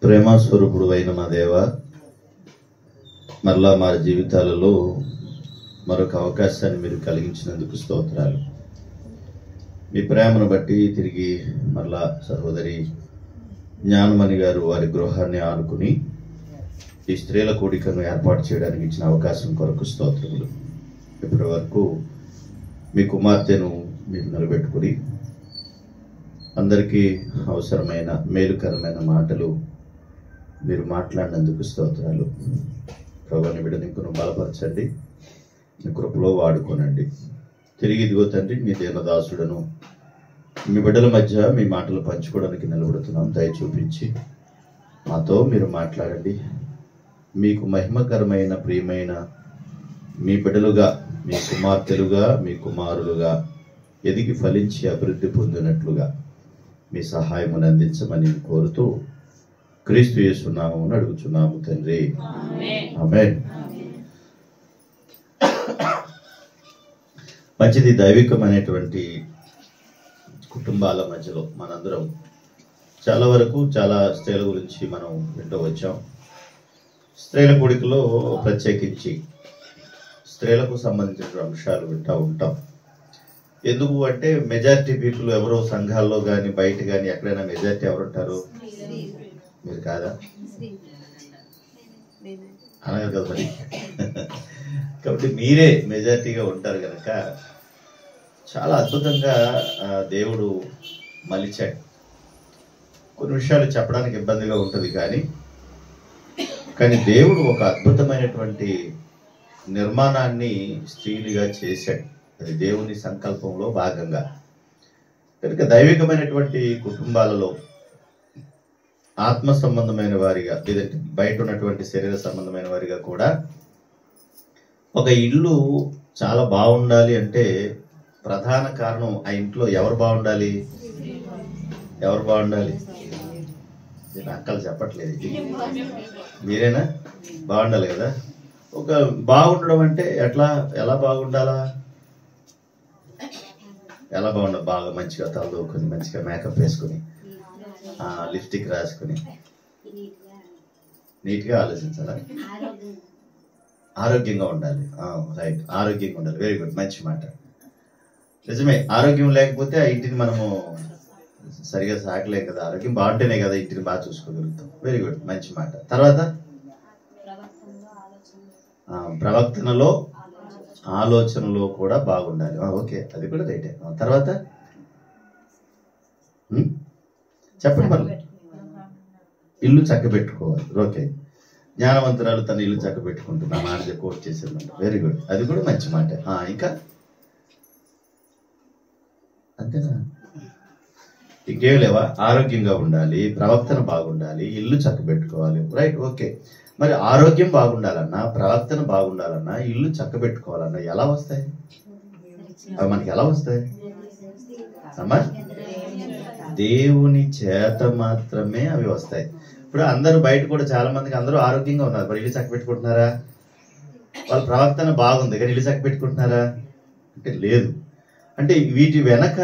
ప్రేమస్వరూపుడు అయిన మా దేవ, మరలా మా జీవితాలలో మరొక అవకాశాన్ని మీరు కలిగించినందుకు స్తోత్రాలు. మీ ప్రేమను బట్టి తిరిగి మరలా సహోదరి జ్ఞానమణి గారు వారి గృహాన్ని ఆనుకుని ఈ స్త్రీల కూడికను ఏర్పాటు చేయడానికి ఇచ్చిన అవకాశం కొరకు స్తోత్రములు. ఇప్పటి వరకు మీ కుమార్తెను మీరు నిలబెట్టుకుని అందరికీ అవసరమైన మేలుకరమైన మాటలు మీరు మాట్లాడినందుకు స్తోత్రాలు. ప్రభుని బిడ్డను బలపరచండి, మీ కృపలో వాడుకోనండి. తిరిగి ఇదిగో తండ్రి, మీ దీనదాసుడను మీ బిడ్డల మధ్య మీ మాటలు పంచుకోవడానికి నిలబడుతున్నాం. దయ చూపించి మాతో మీరు మాట్లాడండి. మీకు మహిమకరమైన ప్రియమైన మీ బిడ్డలుగా, మీ కుమార్తెలుగా, మీ కుమారులుగా ఎదిగి ఫలించి అభివృద్ధి పొందినట్లుగా మీ సహాయమును అందించమని కోరుతూ క్రీస్తు యేసు నామమున అడుగుచున్నాము తండ్రి, ఆమేన్. మంచిది. దైవికమైనటువంటి కుటుంబాల మధ్యలో మనందరం చాలా వరకు చాలా స్త్రీల గురించి మనం వింటూ వచ్చాం. స్త్రీల కూడికలో ప్రత్యేకించి స్త్రీలకు సంబంధించిన అంశాలు వింటూ ఉంటాం. ఎందుకు అంటే మెజారిటీ పీపుల్ ఎవరో సంఘాల్లో కానీ బయట కానీ ఎక్కడైనా మెజారిటీ ఎవరుంటారు? మీరు కాదా? అనగా కదా మరి. కాబట్టి మీరే మెజారిటీగా ఉంటారు కనుక చాలా అద్భుతంగా దేవుడు మలిచాడు. కొన్ని విషయాలు చెప్పడానికి ఇబ్బందిగా ఉంటుంది, కానీ దేవుడు ఒక అద్భుతమైనటువంటి నిర్మాణాన్ని స్త్రీలుగా చేశాడు. అది దేవుని సంకల్పంలో భాగంగా. కనుక దైవికమైనటువంటి కుటుంబాలలో ఆత్మ సంబంధమైన వారిగా, లేదంటే బయట ఉన్నటువంటి శరీర సంబంధమైన వారిగా కూడా ఒక ఇల్లు చాలా బాగుండాలి అంటే ప్రధాన కారణం ఆ ఇంట్లో ఎవరు బాగుండాలి? ఎవరు బాగుండాలి? నేను అక్కలు చెప్పట్లేదు, మీరేనా? బాగుండాలి కదా. ఒక బాగుండడం అంటే ఎలా బాగుండాలా? ఎలా బాగుండాలి? బాగా మంచిగా తలదూకుని, మంచిగా మేకప్ వేసుకుని, లిప్స్టిక్ రాసుకుని, నీట్గా ఆలోచించాలా? ఆరోగ్యంగా ఉండాలి. రైట్, ఆరోగ్యంగా ఉండాలి. వెరీ గుడ్, మంచి మాట. నిజమే, ఆరోగ్యం లేకపోతే ఆ ఇంటిని మనము సరిగా సాగలేం కదా. ఆరోగ్యం బాగుంటేనే కదా ఇంటిని బాగా చూసుకోగలుగుతాం. వెరీ గుడ్, మంచి మాట. తర్వాత ప్రవర్తనలో, ఆలోచనలో కూడా బాగుండాలి. ఓకే, అది కూడా రైటే. తర్వాత చెప్పండి. మళ్ళీ ఇల్లు చక్కబెట్టుకోవాలి. ఓకే, జ్ఞానవంతురాలు తన ఇల్లు చక్కబెట్టుకుంటుంది. ఆ మాట కోట్ చేసేదంట. వెరీ గుడ్, అది కూడా మంచి మాట. ఇంకా అంతేనా? ఇంకేం లేవా? ఆరోగ్యంగా ఉండాలి, ప్రవర్తన బాగుండాలి, ఇల్లు చక్కబెట్టుకోవాలి. Right, okay. మరి ఆరోగ్యం బాగుండాలన్నా, ప్రవర్తన బాగుండాలన్నా, ఇల్లు చక్కబెట్టుకోవాలన్నా ఎలా వస్తాయి? అవి మనకి ఎలా వస్తాయి అమ్మా? దేవుని చేత మాత్రమే అవి వస్తాయి. ఇప్పుడు అందరూ బయట కూడా చాలా మందికి అందరూ ఆరోగ్యంగా ఉన్నారు, మరి ఇల్లు చక్కబెట్టుకుంటున్నారా? వాళ్ళ ప్రవర్తన బాగుంది కానీ ఇల్లు చక్కబెట్టుకుంటున్నారా అంటే లేదు. అంటే వీటి వెనక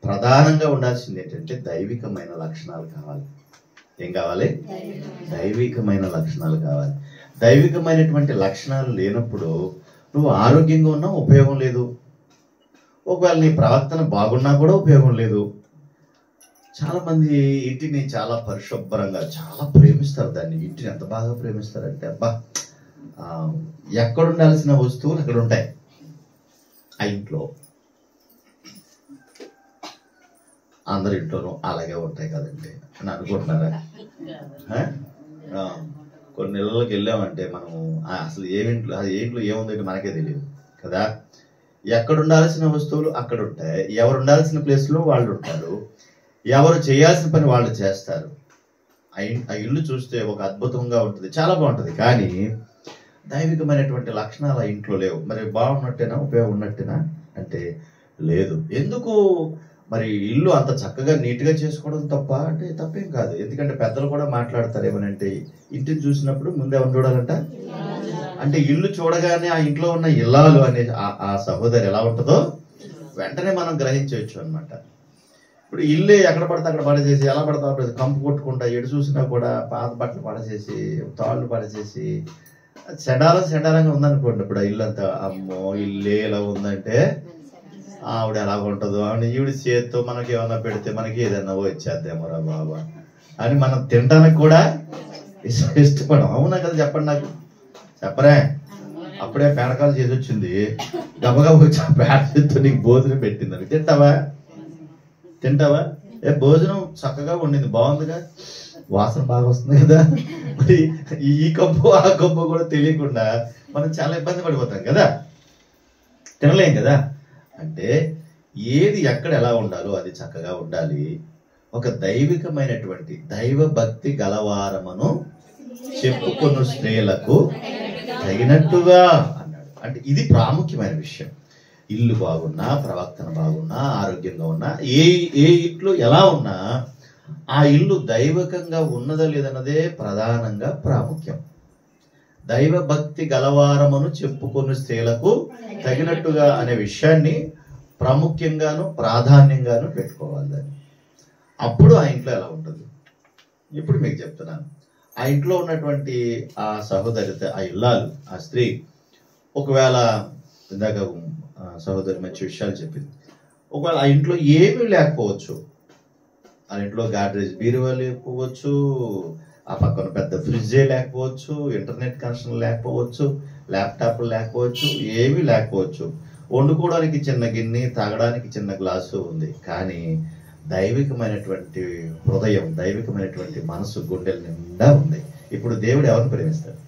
ప్రధానంగా ఉండాల్సింది ఏంటంటే దైవికమైన లక్షణాలు కావాలి. ఏం కావాలి? దైవికమైన లక్షణాలు కావాలి. దైవికమైనటువంటి లక్షణాలు లేనప్పుడు నువ్వు ఆరోగ్యంగా ఉన్నా ఉపయోగం లేదు. ఒకవేళ నీ ప్రవర్తన బాగున్నా కూడా ఉపయోగం లేదు. చాలా మంది ఇంటిని చాలా పరిశుభ్రంగా చాలా ప్రేమిస్తారు. దాన్ని ఇంటిని ఎంత బాగా ప్రేమిస్తారంటే అబ్బా, ఎక్కడ ఉండాల్సిన వస్తువులు అక్కడ ఉంటాయి. ఆ ఇంట్లో అందరి ఇంట్లోనూ అలాగే ఉంటాయి కదండి అని అనుకుంటున్నారా? కొన్ని నెలలకు వెళ్ళామంటే మనము అసలు ఏ ఇంట్లో ఏముందంటే మనకే తెలియదు కదా. ఎక్కడ ఉండాల్సిన వస్తువులు అక్కడ ఉంటాయి, ఎవరు ఉండాల్సిన ప్లేస్లో వాళ్ళు ఉంటారు, ఎవరు చేయాల్సిన పని వాళ్ళు చేస్తారు. ఆ ఇల్లు చూస్తే ఒక అద్భుతంగా ఉంటుంది, చాలా బాగుంటుంది. కానీ దైవికమైనటువంటి లక్షణాలు ఆ ఇంట్లో లేవు. మరి బాగున్నట్టేనా, ఉపయోగం ఉన్నట్టేనా అంటే లేదు. ఎందుకు మరి ఇల్లు అంత చక్కగా నీట్గా చేసుకోవడం తప్ప అంటే తప్పేం కాదు. ఎందుకంటే పెద్దలు కూడా మాట్లాడతారు ఏమనంటే, ఇంటిని చూసినప్పుడు ముందే ఎవరు చూడాలంట అంటే ఇల్లు చూడగానే ఆ ఇంట్లో ఉన్న ఇల్లాలు అనే ఆ సహోదరి ఎలా ఉంటుందో వెంటనే మనం గ్రహించవచ్చు అనమాట. ఇప్పుడు ఇల్లే ఎక్కడ పడితే అక్కడ పడేసేసి, ఎలా పడతా అప్పుడు కంపు కొట్టుకుంటా, ఎటు చూసినా కూడా పాత బట్టలు పడేసేసి, తాళ్ళు పడేసేసి చెడారంగా ఉందనుకోండి. ఇప్పుడు ఆ ఇల్లు అంతా, అమ్మో ఇల్లే ఇలా ఉందంటే ఆవిడ ఎలాగ ఉంటుందో, ఆవిడ ఈవిడ చేత్తో మనకి ఏమన్నా పెడితే మనకి ఏదన్నా వచ్చేద్దేమోరా బాబా అని మనం తినడానికి కూడా ఇష్టపడం. అవునా కదా? చెప్పండి నాకు, చెప్పరే? అప్పుడే పేడకాలు చేసి వచ్చింది, గబగబా వచ్చి పేడ చేత్తో నీకు భోజనం పెట్టిందని తింటావా? భోజనం చక్కగా వండింది, బాగుందిగా, వాసన బాగా వస్తుంది కదా. మరి ఈ కప్పు ఆ కప్పు కూడా తెలియకుండా మనం చాలా ఇబ్బంది పడిపోతాం కదా, తినలేం కదా. అంటే ఏది ఎక్కడ ఎలా ఉండాలో అది చక్కగా ఉండాలి. ఒక దైవికమైనటువంటి దైవ భక్తి గలవారమును చెప్పుకొను స్త్రీలకు తగినట్టుగా అన్నాడు. అంటే ఇది ప్రాముఖ్యమైన విషయం. ఇల్లు బాగున్నా, ప్రవర్తన బాగున్నా, ఆరోగ్యంగా ఉన్నా, ఏ ఇంట్లో ఎలా ఉన్నా ఆ ఇల్లు దైవకంగా ఉన్నదా లేదన్నదే ప్రధానంగా ప్రాముఖ్యం. దైవ భక్తి గలవారమును చెప్పుకొని స్త్రీలకు తగినట్టుగా అనే విషయాన్ని ప్రాముఖ్యంగాను ప్రాధాన్యంగాను పెట్టుకోవాలి దాన్ని. అప్పుడు ఆ ఇంట్లో ఎలా ఉంటుంది. ఇప్పుడు మీకు చెప్తున్నాను, ఆ ఇంట్లో ఉన్నటువంటి ఆ సహోదరిత, ఆ ఇల్లాలు, ఆ స్త్రీ, ఒకవేళ ఇందాక సహోదరి మంచి విషయాలు చెప్పింది, ఒకవేళ ఆ ఇంట్లో ఏమీ లేకపోవచ్చు, ఆ ఇంట్లో గాడ్రేజ్ బీరువా లేకపోవచ్చు, ఆ పక్కన పెద్ద ఫ్రిడ్జే లేకపోవచ్చు, ఇంటర్నెట్ కనెక్షన్ లేకపోవచ్చు, ల్యాప్టాప్ లేకపోవచ్చు, ఏమీ లేకపోవచ్చు, వండుకోవడానికి చిన్న గిన్నె, తాగడానికి చిన్న గ్లాసు ఉంది, కానీ దైవికమైనటువంటి హృదయం, దైవికమైనటువంటి మనసు గుండెల నిండా ఉంది. ఇప్పుడు దేవుడు ఎవరిని ప్రేమిస్తాడు?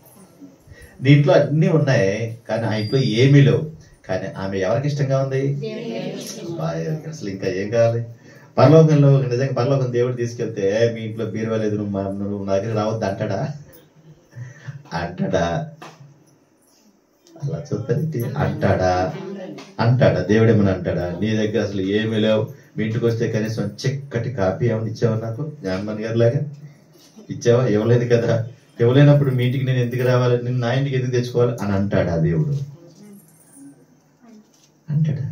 దీంట్లో అన్నీ ఉన్నాయి కానీ ఆ ఇంట్లో ఏమీ లేవు, కానీ ఆమె ఎవరికి ఇష్టంగా ఉంది? అసలు ఇంకా ఏం కావాలి? పరలోకంలో నిజంగా పరలోకం దేవుడు తీసుకెళ్తే మీ ఇంట్లో బీరువా లేదు, నువ్వు నా దగ్గర రావద్దు అంటాడా? అలా చూస్తారంటే అంటాడా? దేవుడు ఏమని అంటాడా? నీ దగ్గర అసలు ఏమీ లేవు, మీ ఇంటికి వస్తే కనీసం చిక్కటి కాపీ ఏమైనా ఇచ్చావా? నాకు జ్ఞానమణి గారి లాగా ఇచ్చావా? ఇవ్వలేదు కదా. ఇవ్వలేనప్పుడు మీ ఇంటికి నేను ఎందుకు రావాలి, నేను నా ఇంటికి ఎందుకు తెచ్చుకోవాలి అని అంటాడా దేవుడు? అంటాడా?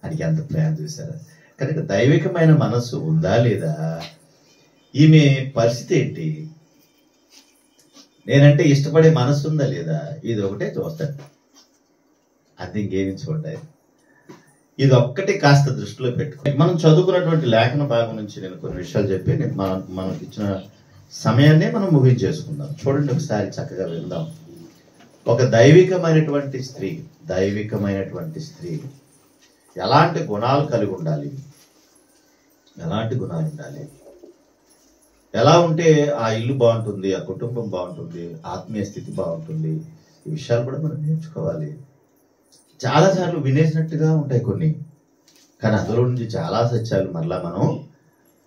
అడిగి అంత ప్రేమ చూసారా? కనుక దైవికమైన మనస్సు ఉందా లేదా? ఈమె పరిస్థితి ఏంటి? నేనంటే ఇష్టపడే మనస్సు ఉందా లేదా? ఇది ఒకటే చూస్తాడు, అది ఇంకేమి చూడాలి. ఇది ఒక్కటి కాస్త దృష్టిలో పెట్టుకో. మనం చదువుకున్నటువంటి లేఖన భాగం నుంచి నేను కొన్ని విషయాలు చెప్పి మనకి ఇచ్చిన సమయాన్నే మనం ముగించేసుకుందాం. చూడండి ఒకసారి, చక్కగా విందాం. ఒక దైవికమైనటువంటి స్త్రీ ఎలాంటి గుణాలు కలిగి ఉండాలి, ఎలాంటి గుణాలు ఉండాలి, ఎలా ఉంటే ఆ ఇల్లు బాగుంటుంది, ఆ కుటుంబం బాగుంటుంది, ఆత్మీయ స్థితి బాగుంటుంది, ఈ విషయాలు కూడా మనం నేర్చుకోవాలి. చాలాసార్లు వినేసినట్టుగా ఉంటాయి కొన్ని, కానీ అందులో నుంచి చాలా సత్యాలు మరలా మనం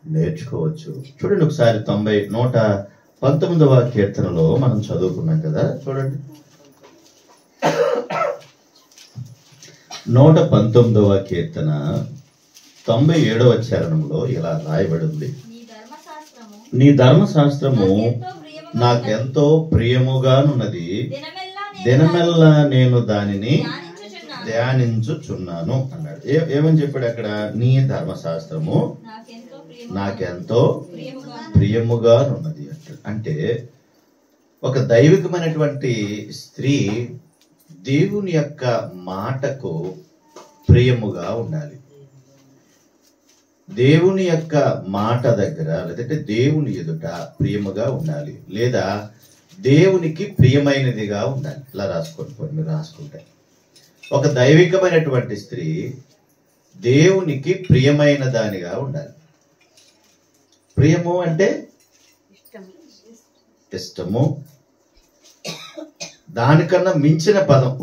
నేర్చుకోవచ్చు. చూడండి ఒకసారి 119వ కీర్తనలో మనం చదువుకున్నాం కదా, చూడండి 119వ కీర్తన 97వ చరణంలో ఇలా రాయబడి ఉంది. నీ ధర్మశాస్త్రము నాకెంతో ప్రియముగానున్నది, దినమెల్లా నేను దానిని ధ్యానించుచున్నాను అన్నాడు. ఏమని చెప్పాడు అక్కడ? నీ ధర్మశాస్త్రము నాకెంతో ప్రియముగానున్నది అంటే ఒక దైవికమైనటువంటి స్త్రీ దేవుని యొక్క మాటకు ప్రియముగా ఉండాలి. దేవుని యొక్క మాట దగ్గర, లేదంటే దేవుని ఎదుట ప్రియముగా ఉండాలి, లేదా దేవునికి ప్రియమైనదిగా ఉండాలి. ఇలా రాసుకోండి, మీరు రాసుకుంటే ఒక దైవికమైనటువంటి స్త్రీ దేవునికి ప్రియమైన దానిగా ఉండాలి. ప్రియము అంటే ఇష్టము, దానికన్నా మించిన పదం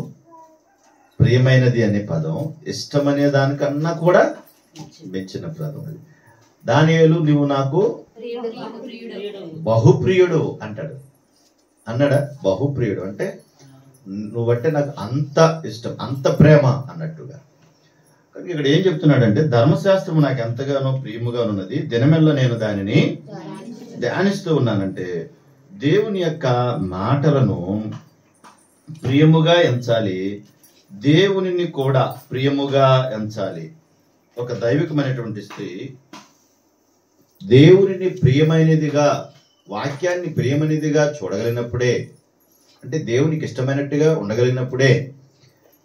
ప్రియమైనది అనే పదం, ఇష్టం అనే దానికన్నా కూడా మించిన పదం అది. దానియేలు నువ్వు నాకు బహుప్రియుడు అంటాడు, అన్నాడా? బహుప్రియుడు అంటే నువ్వంటే నాకు అంత ఇష్టం, అంత ప్రేమ అన్నట్టుగా. ఇక్కడ ఏం చెప్తున్నాడంటే ధర్మశాస్త్రము నాకు ఎంతగానో ప్రియముగా ఉన్నది, దినమెల్లా నేను దానిని ధ్యానిస్తూ ఉన్నానంటే దేవుని యొక్క మాటలను ప్రియముగా ఎంచాలి, దేవునిని కూడా ప్రియముగా ఎంచాలి. ఒక దైవికమైనటువంటి స్త్రీ దేవునిని ప్రియమైనదిగా, వాక్యాన్ని ప్రియమైనదిగా చూడగలిగినప్పుడే, అంటే దేవునికి ఇష్టమైనట్టుగా ఉండగలిగినప్పుడే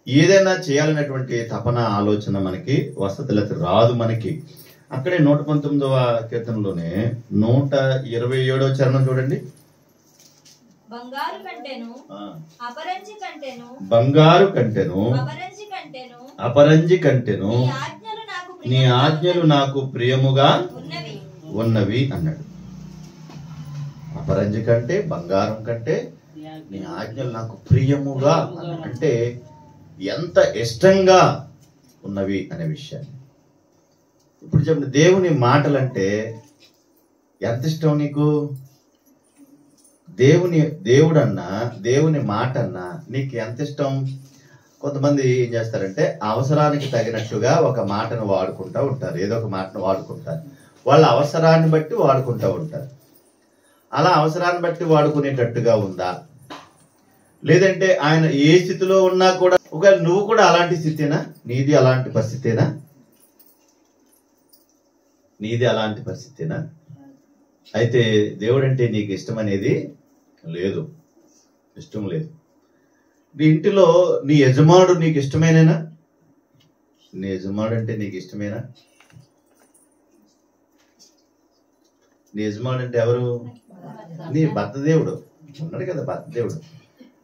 ఏదైనా చేయాలనేటువంటి తపన, ఆలోచన మనకి వసతులకి రాదు. మనకి అక్కడే 119వ కీర్తనలోనే 127వ చరణం చూడండి. బంగారు కంటేను అపరంజి కంటెను నీ ఆజ్ఞలు నాకు ప్రియముగా ఉన్నవి అన్నాడు. అపరంజి కంటే, బంగారం కంటే నీ ఆజ్ఞలు నాకు ప్రియముగా అంటే ఎంత ఇష్టంగా ఉన్నవి అనే విషయాన్ని. ఇప్పుడు చెప్పండి, దేవుని మాటలంటే ఎంత ఇష్టం నీకు? దేవుడన్నా, దేవుని మాట అన్నా నీకు ఎంత ఇష్టం? కొంతమంది ఏం చేస్తారంటే అవసరానికి తగినట్టుగా ఒక మాటను వాడుకుంటూ ఉంటారు, ఏదో ఒక మాటను వాడుకుంటారు. వాళ్ళ అవసరాన్ని బట్టి వాడుకుంటూ ఉంటారు. అలా అవసరాన్ని బట్టి వాడుకునేటట్టుగా ఉందా? లేదంటే ఆయన ఏ స్థితిలో ఉన్నా కూడా, ఒకవేళ నువ్వు కూడా అలాంటి స్థితేనా? నీది అలాంటి పరిస్థితేనా? అయితే దేవుడంటే నీకు ఇష్టం అనేది లేదు, ఇష్టం లేదు. నీ ఇంటిలో నీ యజమానుడు నీకు ఇష్టమేనా? నీ యజమానుడు అంటే నీకు ఇష్టమేనా? నీ యజమానుడు అంటే ఎవరు? నీ భర్త దేవుడు ఉన్నాడు కదా, భర్త దేవుడు.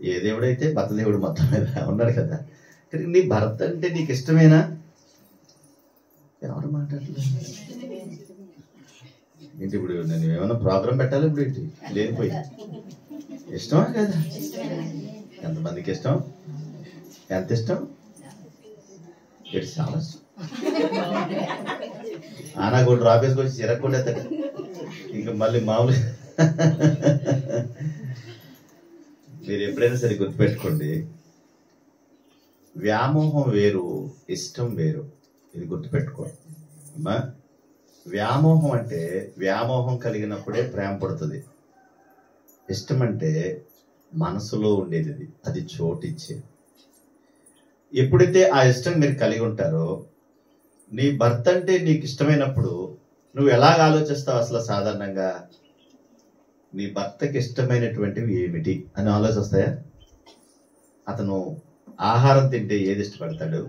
ఏ దేవుడైతే భర్త దేవుడు మొత్తం మీద ఉన్నాడు కదా. నీ భర్త అంటే నీకు ఇష్టమేనా? ఎవరు మాట్లాడలేదు ఏంటి? ఇప్పుడు నేను ఏమైనా ప్రోగ్రాం పెట్టాలి ఇప్పుడు ఏంటి? లేనిపోయి ఇష్టమా కదా? ఎంతమందికి ఇష్టం? ఎంత ఇష్టం? ఇటు చాలా ఇష్టం. నాకు డ్రాపేసుకు వచ్చి చిరక్కుండేస్తాడు ఇంకా మళ్ళీ మామూలు. మీరు ఎప్పుడైనా సరే గుర్తుపెట్టుకోండి, వ్యామోహం వేరు, ఇష్టం వేరు. ఇది గుర్తుపెట్టుకోండి అమ్మా. వ్యామోహం అంటే వ్యామోహం కలిగినప్పుడే ప్రేమ పుడుతుంది. ఇష్టం అంటే మనసులో ఉండేది, అది చోటిచ్చేది. ఎప్పుడైతే ఆ ఇష్టం మీరు కలిగి ఉంటారో, నీ భర్త అంటే నీకు ఇష్టమైనప్పుడు నువ్వు ఎలాగ ఆలోచిస్తావు? అసలు సాధారణంగా నీ భర్తకి ఇష్టమైనటువంటివి ఏమిటి అని ఆలోచిస్తాయా? అతను ఆహారం తింటే ఏది ఇష్టపడతాడు?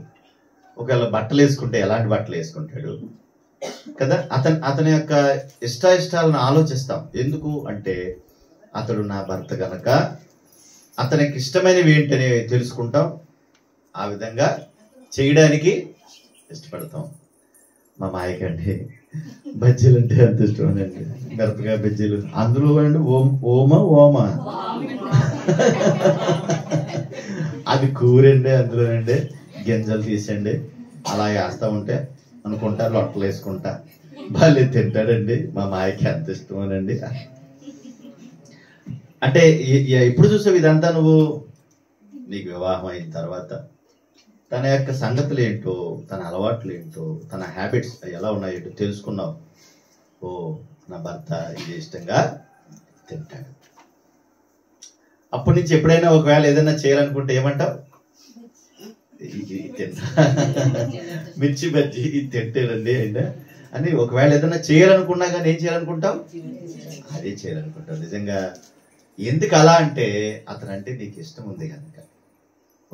ఒకవేళ బట్టలు వేసుకుంటే ఎలాంటి బట్టలు వేసుకుంటాడు కదా? అతని యొక్క ఇష్టాలను ఆలోచిస్తాం. ఎందుకు అంటే అతడు నా భర్త కనుక అతనికి ఇష్టమైనవి ఏంటని తెలుసుకుంటాం, ఆ విధంగా చేయడానికి ఇష్టపడతాం. మా మాయకండి బజ్జీలు అంటే ఎంత ఇష్టం అండి, మిరపకాయ బజ్జీలు. అందులో అండి ఓమా అది కూరండి, అందులోనండి గింజలు తీసండి అలా వేస్తా ఉంటే అనుకుంటా, లొట్టలు వేసుకుంటా భలే తింటాడండి. మా మాయకి ఎంత ఇష్టమోనండి. అంటే ఎప్పుడు చూసావు ఇదంతా? నువ్వు నీకు వివాహం అయిన తర్వాత తన యొక్క సంగతులు ఏంటో, తన అలవాట్లు ఏంటో, తన హ్యాబిట్స్ ఎలా ఉన్నాయేంటో తెలుసుకున్నావు. ఓ నా భర్త ఇది ఇష్టంగా తింటాడు. అప్పటి నుంచి ఎప్పుడైనా ఒకవేళ ఏదైనా చేయాలనుకుంటే ఏమంటావు? మిర్చి బజ్జీ ఇది తింటాడండి అని. ఒకవేళ ఏదైనా చేయాలనుకున్నా కానీ ఏం చేయాలనుకుంటావు? అదే చేయాలనుకుంటావు. నిజంగా ఎందుకు అలా అంటే అతనంటే నీకు ఇష్టం ఉంది కనుక.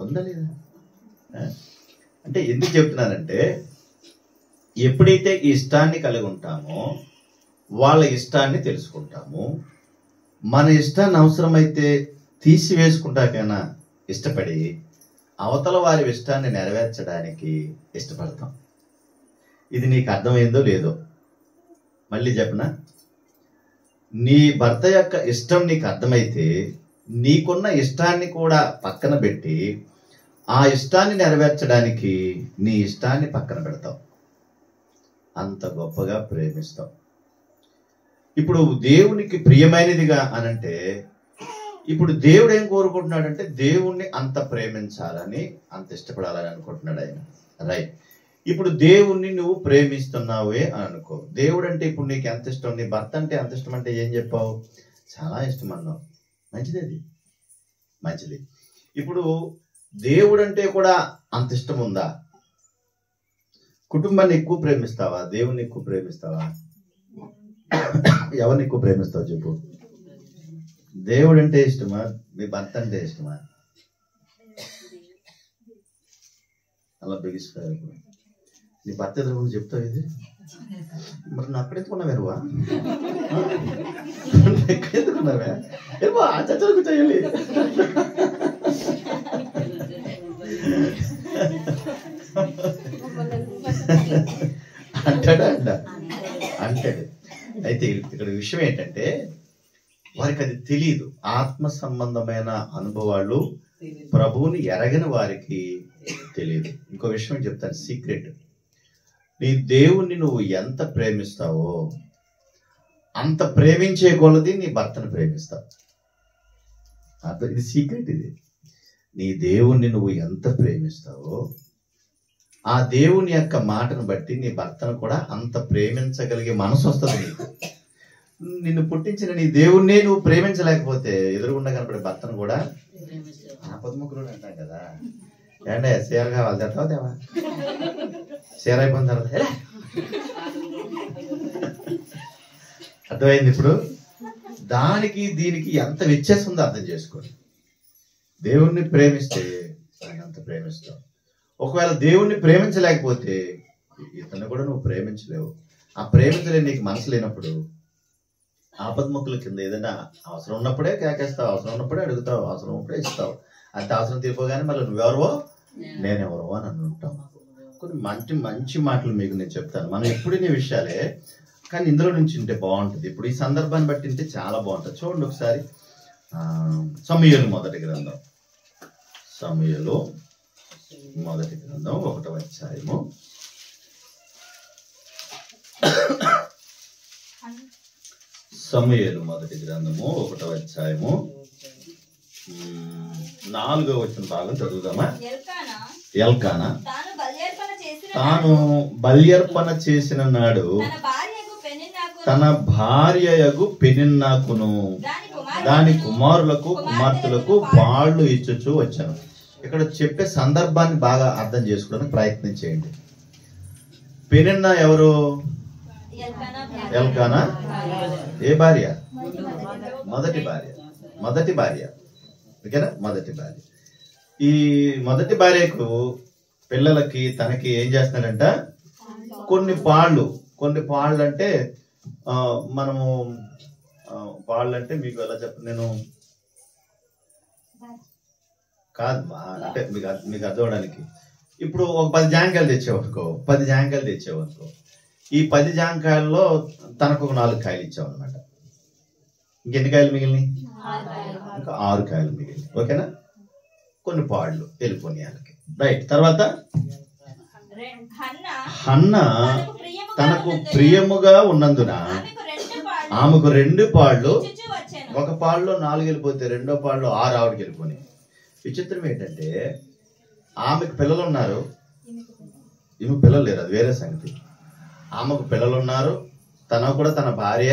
ఉందా లేదా? అంటే ఎందుకు చెప్తున్నానంటే ఎప్పుడైతే ఈ ఇష్టాన్ని కలిగి ఉంటామో వాళ్ళ ఇష్టాన్ని తెలుసుకుంటాము. మన ఇష్టాన్ని అవసరమైతే తీసివేసుకుంటాకైనా ఇష్టపడి అవతల వారి ఇష్టాన్ని నెరవేర్చడానికి ఇష్టపడతాం. ఇది నీకు అర్థమైందో లేదో మళ్ళీ చెప్పనా? నీ భర్త యొక్క ఇష్టం నీకు అర్థమైతే నీకున్న ఇష్టాన్ని కూడా పక్కన పెట్టి ఆ ఇష్టాన్ని నెరవేర్చడానికి నీ ఇష్టాన్ని పక్కన పెడతావు. అంత గొప్పగా ప్రేమిస్తావు. ఇప్పుడు దేవునికి ప్రియమైనదిగా అనంటే, ఇప్పుడు దేవుడు ఏం కోరుకుంటున్నాడంటే దేవుణ్ణి అంత ప్రేమించాలని, అంత ఇష్టపడాలని అనుకుంటున్నాడు ఆయన. రైట్. ఇప్పుడు దేవుణ్ణి నువ్వు ప్రేమిస్తున్నావే అని అనుకో. దేవుడు అంటే ఇప్పుడు నీకు ఎంత ఇష్టం? నీ భర్త అంటే ఎంత ఇష్టం అంటే ఏం చెప్పావు? చాలా ఇష్టం అన్నావు. మంచిది, అది మంచిది. ఇప్పుడు దేవుడు అంటే కూడా అంత ఇష్టం ఉందా? కుటుంబాన్ని ఎక్కువ ప్రేమిస్తావా, దేవుణ్ణి ఎక్కువ ప్రేమిస్తావా? ఎవరిని ఎక్కువ ప్రేమిస్తావు చెప్పు? దేవుడు అంటే ఇష్టమా, మీ భర్త అంటే ఇష్టమా? అలా బిగిస్తావు. నీ భర్త ఎదురు చెప్తావు ఇది, మరి నువ్వు అక్కడ ఎత్తుకున్నావే నువ్వా, ఎక్కడ ఎత్తుకున్నావే ఏమో చచ్చలకు చేయాలి అంటాడా? అంటాడు. అయితే ఇక్కడ విషయం ఏంటంటే వారికి అది తెలియదు. ఆత్మ సంబంధమైన అనుభవాలు ప్రభువుని ఎరగని వారికి తెలియదు. ఇంకో విషయం చెప్తాను, సీక్రెట్. నీ దేవుణ్ణి నువ్వు ఎంత ప్రేమిస్తావో అంత ప్రేమించే కొలది నీ భర్తను ప్రేమిస్తావు. ఇది సీక్రెట్. ఇది నీ దేవుణ్ణి నువ్వు ఎంత ప్రేమిస్తావో ఆ దేవుని యొక్క మాటను బట్టి నీ భర్తను కూడా అంత ప్రేమించగలిగే మనసు వస్తుంది నీకు. నిన్ను పుట్టించిన నీ దేవుణ్ణే నువ్వు ప్రేమించలేకపోతే ఎదురుగుండా కనపడే భర్తను కూడా ఆపద్ముఖుడు అంటాం కదా. ఏంటే షేర్ కావాలి తెస్తావా దేవా, షేర్ అయిపోయిన తర్వాత అర్థమైంది. ఇప్పుడు దానికి దీనికి ఎంత వ్యత్యాసం ఉందో అర్థం చేసుకోండి. దేవుణ్ణి ప్రేమిస్తే ఆయన అంత ప్రేమిస్తావు. ఒకవేళ దేవుణ్ణి ప్రేమించలేకపోతే ఇతన్ని కూడా నువ్వు ప్రేమించలేవు. ఆ ప్రేమించలే నీకు మనసు లేనప్పుడు ఆపద్ముక్కుల కింద ఏదైనా అవసరం ఉన్నప్పుడే కేకేస్తావు, అవసరం ఉన్నప్పుడే అడుగుతావు, అవసరం ఉన్నప్పుడే ఇస్తావు. అంత అవసరం తీరిపోగానే మళ్ళీ నువ్వెవరో నేనెవరో అని అంటావు. కొన్ని మంచి మంచి మాటలు మీకు నేను చెప్తాను. మనం ఎప్పుడు నీ విషయాలే, కానీ ఇందులో నుంచి ఉంటే బాగుంటుంది. ఇప్పుడు ఈ సందర్భాన్ని బట్టి ఉంటే చాలా బాగుంటుంది. చూడండి ఒకసారి సమూయేలు మొదటి గ్రంథం, సమూయేలు మొదటి గ్రంథం 1వ అధ్యాయము. సమూయేలు మొదటి గ్రంథము 1వ అధ్యాయము 4వ వచనం భాగం చదువుదామా? ఎల్కానా తాను బల్యర్పణ చేసిన నాడు తన భార్యయగు పెనిన్నాకును దాని కుమారులకు కుమార్తెలకు పాళ్ళు ఇచ్చుచూ వచ్చాను. ఇక్కడ చెప్పే సందర్భాన్ని బాగా అర్థం చేసుకోవడానికి ప్రయత్నం చేయండి. పెనిన్నా ఎవరు? ఎల్కానా ఏ భార్య? మొదటి భార్య. మొదటి భార్య ఓకేనా? మొదటి భార్య. ఈ మొదటి భార్యకు పిల్లలకి తనకి ఏం చేస్తున్నాడంట? కొన్ని పాళ్ళు అంటే మనము పాళ్ళు అంటే మీకు ఎలా చెప్పను నేను, కాదు అంటే మీకు అర్థం అవడానికి. ఇప్పుడు ఒక 10 జాంకాయలు తెచ్చావనుకో, 10 జాంకాయలు తెచ్చావనుకో, ఈ 10 జాంకాయల్లో తనకు ఒక 4 కాయలు ఇచ్చావు అనమాట. ఇంకెన్ని కాయలు మిగిలినాయి? ఇంకా 6 కాయలు మిగిలినాయి. ఓకేనా? కొన్ని పాళ్ళు వెళ్ళిపోయి వాళ్ళకి. రైట్. తర్వాత హన్నా తనకు ప్రియముగా ఉన్నందున ఆమెకు 2 పాళ్ళు, ఒక పాళ్ళలో 4 వెళ్ళిపోతే రెండో పాళ్ళు 6 ఆవిడకి వెళ్ళిపోయినాయి. విచిత్రం ఏంటంటే ఆమెకు పిల్లలు ఉన్నారు, ఈమె పిల్లలు లేరు, అది వేరే సంగతి. ఆమెకు పిల్లలు ఉన్నారు, తన కూడా తన భార్య,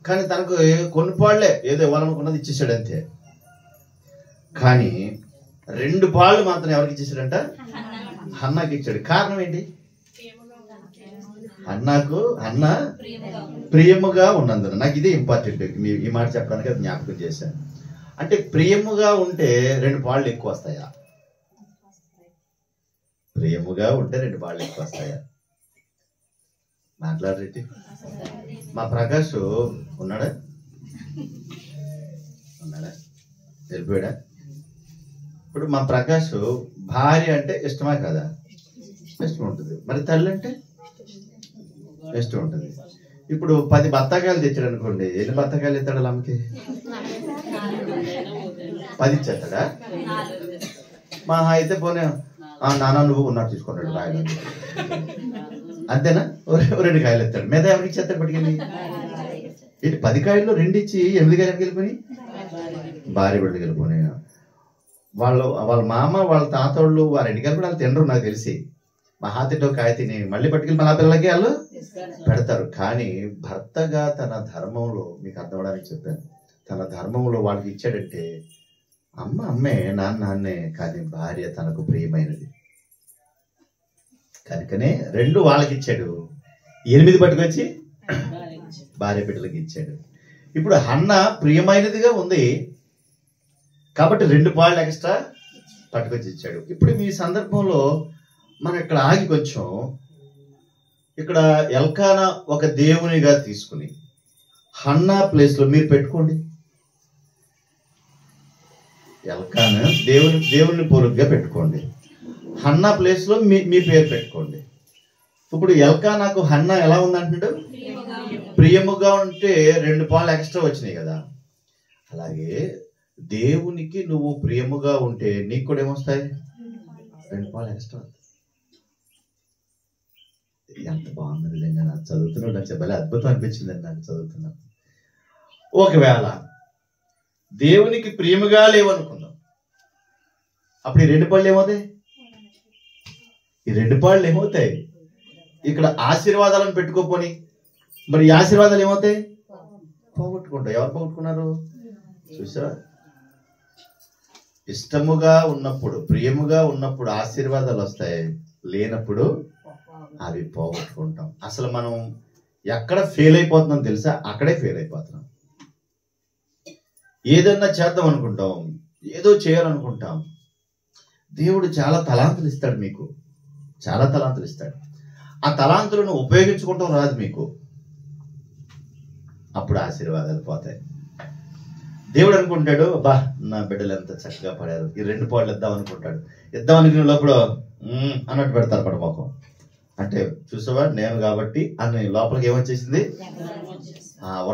కానీ తనకు కొన్ని పాళ్లే ఏదో ఇవ్వాలనుకున్నది ఇచ్చేసాడు అంతే. కానీ 2 పాళ్ళు మాత్రం ఎవరికి ఇచ్చేసాడంట? హన్నాకి ఇచ్చాడు. కారణం ఏంటి? హన్నా ప్రియముగా ఉన్నందున. నాకు ఇదే ఇంపార్టెంట్, ఈ మాట చెప్పడానికి అది జ్ఞాపకం చేశాను. అంటే ప్రియముగా ఉంటే 2 పాళ్ళు ఎక్కువ వస్తాయా? ప్రియముగా ఉంటే 2 పాళ్ళు ఎక్కువ వస్తాయా? మాట్లాడరేంటి? మా ప్రకాష్ ఉన్నాడా? వెళ్ళిపోయాడా? ఇప్పుడు మా ప్రకాష్ భార్య అంటే ఇష్టమా కదా? ఇష్టం ఉంటుంది. మరి తల్లి అంటే ఇష్టం ఉంటుంది. ఇప్పుడు 10 బత్తాకాయలు తెచ్చాడు అనుకోండి, ఎన్ని బత్తాకాయలు ఇస్తాడు అమ్మకి? 10 ఇచ్చేస్తాడా? మా అయితే పోనీ నాన్న నువ్వు ఉన్నట్టు తీసుకున్నాడు రాయలు అంతేనా? 2 కాయలు ఇస్తాడు. మీద ఎవరికి ఇచ్చేస్తాడు పట్టుకెళ్ళి? ఇటు 10 కాయల్లో 2 ఇచ్చి 8 కాయలు వెళ్ళిపోయి భార్య బిడ్డకి వెళ్ళిపోయినాయి. వాళ్ళ మామ వాళ్ళ తాతోళ్ళు వారి ఇంటికి కూడా వాళ్ళు తినరు నాకు తెలిసి. మహా తింటో కాయ తిని మళ్ళీ పట్టుకెళ్ళి మళ్ళీ పిల్లలకి వాళ్ళు పెడతారు. కానీ భర్తగా తన ధర్మంలో, మీకు అర్థం అవడానికి చెప్పాను, తన ధర్మంలో వాళ్ళకి ఇచ్చాడంటే అమ్మే నాన్నే, కానీ భార్య తనకు ప్రియమైనది. కనుకనే 2 వాళ్ళకి ఇచ్చాడు, 8 పట్టుకొచ్చి భార్య బిడ్డలకి ఇచ్చాడు. ఇప్పుడు హన్న ప్రియమైనదిగా ఉంది కాబట్టి 2 పాళ్ళు ఎక్స్ట్రా పట్టుకొచ్చి ఇచ్చాడు. ఇప్పుడు మీ సందర్భంలో మనం ఇక్కడ ఆగి కొంచెం ఇక్కడ ఎల్కానా ఒక దేవునిగా తీసుకుని హన్నా ప్లేస్ లో మీరు పెట్టుకోండి. ఎల్కానా దేవుని పోలుగా పెట్టుకోండి. హన్నా ప్లేస్ లో మీ పేరు పెట్టుకోండి. ఇప్పుడు ఎల్కానాకు హన్నా ఎలా ఉందంటున్నాడు? ప్రియముగా ఉంటే 2 పాలు ఎక్స్ట్రా వచ్చినాయి కదా. అలాగే దేవునికి నువ్వు ప్రియముగా ఉంటే నీకు కూడా ఏమొస్తాయి? 2 పాలు ఎక్స్ట్రా. ఎంత బాగుంది నిజంగా. నాకు చదువుతున్నాడు నాకు భలే అద్భుతం అనిపించిందండి నాకు చదువుతున్నాను. ఒకవేళ దేవునికి ప్రియముగా లేవనుకుందాం, అప్పుడు ఈ 2 పళ్ళు ఏమవుతాయి? ఈ 2 పళ్ళు ఏమవుతాయి? ఇక్కడ ఆశీర్వాదాలను పెట్టుకోపోని మరి ఈ ఆశీర్వాదాలు ఏమవుతాయి? పోగొట్టుకుంటాయి. ఎవరు పోగొట్టుకున్నారు చూసారా? ఇష్టముగా ఉన్నప్పుడు ప్రియముగా ఉన్నప్పుడు ఆశీర్వాదాలు వస్తాయి, లేనప్పుడు అవి పోగొట్టుకుంటాం. అసలు మనం ఎక్కడ ఫెయిల్ అయిపోతున్నాం తెలుసా? అక్కడే ఫెయిల్ అయిపోతున్నాం. ఏదన్నా చేద్దాం అనుకుంటాం, ఏదో చేయాలనుకుంటాం. దేవుడు చాలా తలాంతులు ఇస్తాడు, మీకు చాలా తలాంతులు ఇస్తాడు. ఆ తలాంతులను ఉపయోగించుకుంటాం రాదు మీకు, అప్పుడు ఆశీర్వాదాలు పోతాయి. దేవుడు అనుకుంటాడు, బా నా బిడ్డలు ఎంత చక్కగా పడారు, ఈ 2 పాళ్ళు ఇద్దాం అనుకుంటాడు. ఇద్దాం అనుకునే లోపల అన్నట్టు పెడతారు పడమోకం. అంటే చూసావా నేను కాబట్టి అని లోపలికి ఏమొచ్చేసింది?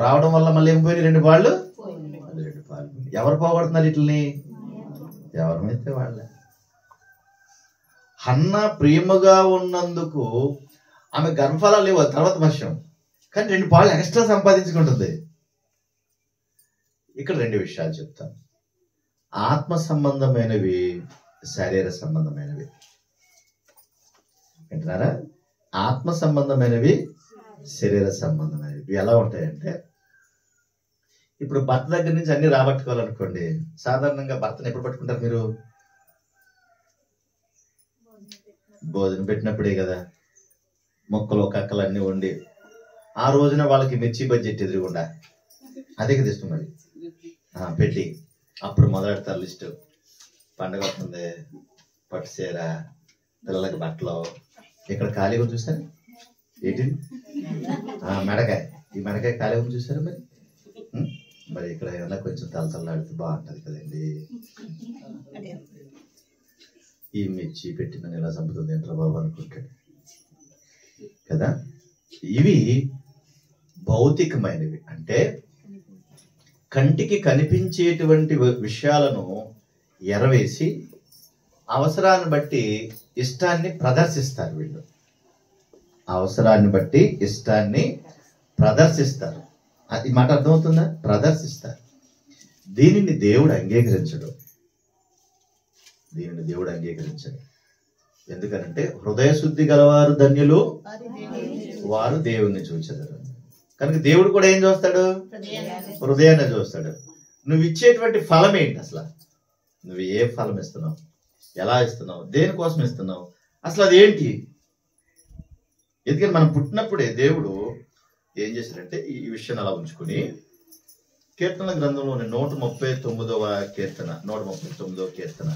రావడం వల్ల మళ్ళీ ఏం పోయినాయి? 2 పాళ్ళు. 2 పాళ్ళు ఎవరు పోగొడుతున్నారు వీటిని? ఎవరమైతే వాళ్ళే. హన్న ప్రియముగా ఉన్నందుకు ఆమె గర్భఫలాలు లేవు, తర్వాత వర్షం, కానీ 2 పాళ్ళు ఎక్స్ట్రా సంపాదించుకుంటుంది. ఇక్కడ 2 విషయాలు చెప్తాను. ఆత్మ సంబంధమైనవి, శరీర సంబంధమైనవి. వింటున్నారా? ఆత్మ సంబంధమైనవి, శరీర సంబంధమైనవి. ఇవి ఎలా ఉంటాయంటే, ఇప్పుడు భర్త దగ్గర నుంచి అన్ని రాబట్టుకోవాలనుకోండి, సాధారణంగా భర్తను ఎప్పుడు పట్టుకుంటారు మీరు? భోజనం పెట్టినప్పుడే కదా. మొక్కలు కక్కలు అన్ని వండి ఆ రోజున వాళ్ళకి మిర్చి బడ్జెట్ ఎదురుగుండా అదే కదా ఇష్టం మరి పెట్టి అప్పుడు మొదలెడతారు లిస్ట్. పండగ వస్తుంది, పట్టు చీర, పిల్లలకి బట్టలు. ఇక్కడ ఖాళీగా చూసారు ఏంటి? మెడకాయ. ఈ మెడకాయ ఖాళీగా చూసారా మరి? మరి ఇక్కడ ఏమన్నా కొంచెం తలతల్లాడితే బాగుంటది కదండి. ఈ మిర్చి పెట్టిన ఎలా చంపుతుంది ఏంట్రా బాబు అనుకుంటాడు కదా. ఇవి భౌతికమైనవి, అంటే కంటికి కనిపించేటువంటి విషయాలను ఎరవేసి అవసరాన్ని బట్టి ఇష్టాన్ని ప్రదర్శిస్తారు. వీళ్ళు అవసరాన్ని బట్టి ఇష్టాన్ని ప్రదర్శిస్తారు. ఈ మాట అర్థమవుతుందా? ప్రదర్శిస్తారు. దీనిని దేవుడు అంగీకరించడు. దీనిని దేవుడు అంగీకరించడు. ఎందుకనంటే హృదయ శుద్ధి గలవారు ధన్యులు, వారు దేవుణ్ణి చూచెదరు. కనుక దేవుడు కూడా ఏం చూస్తాడు? హృదయాన్ని చూస్తాడు. నువ్వు ఇచ్చేటువంటి ఫలం ఏంటి? అసలు నువ్వు ఏ ఫలం ఇస్తున్నావు, ఎలా ఇస్తున్నావు, దేనికోసం ఇస్తున్నావు, అసలు అది ఏంటి? ఎందుకంటే మనం పుట్టినప్పుడే దేవుడు ఏం చేశాడంటే ఈ విషయాన్ని అలా ఉంచుకుని కీర్తన గ్రంథంలోని 139వ కీర్తన 139వ కీర్తన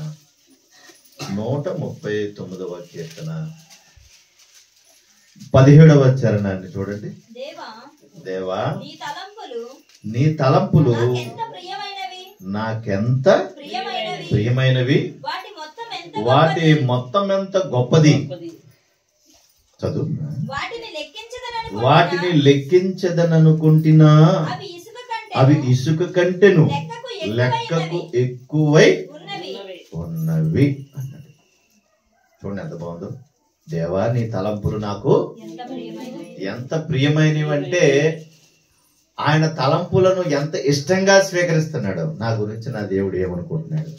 139వ కీర్తన 17వ చరణాన్ని చూడండి. దేవా నీ తలంపులు నాకెంత ప్రియమైనవి, వాటి మొత్తం ఎంత గొప్పది. చదువు. వాటిని లెక్కించదననుకుంటున్నా, అవి ఇసుక కంటెను లెక్కకు ఎక్కువై ఉన్నవి అన్నాడు. చూడండి ఎంత బాగుందో. దేవా నీ తలంపులు నాకు ఎంత ప్రియమైనవి అంటే ఆయన తలంపులను ఎంత ఇష్టంగా స్వీకరిస్తున్నాడు. నా గురించి నా దేవుడు ఏమనుకుంటున్నాడు?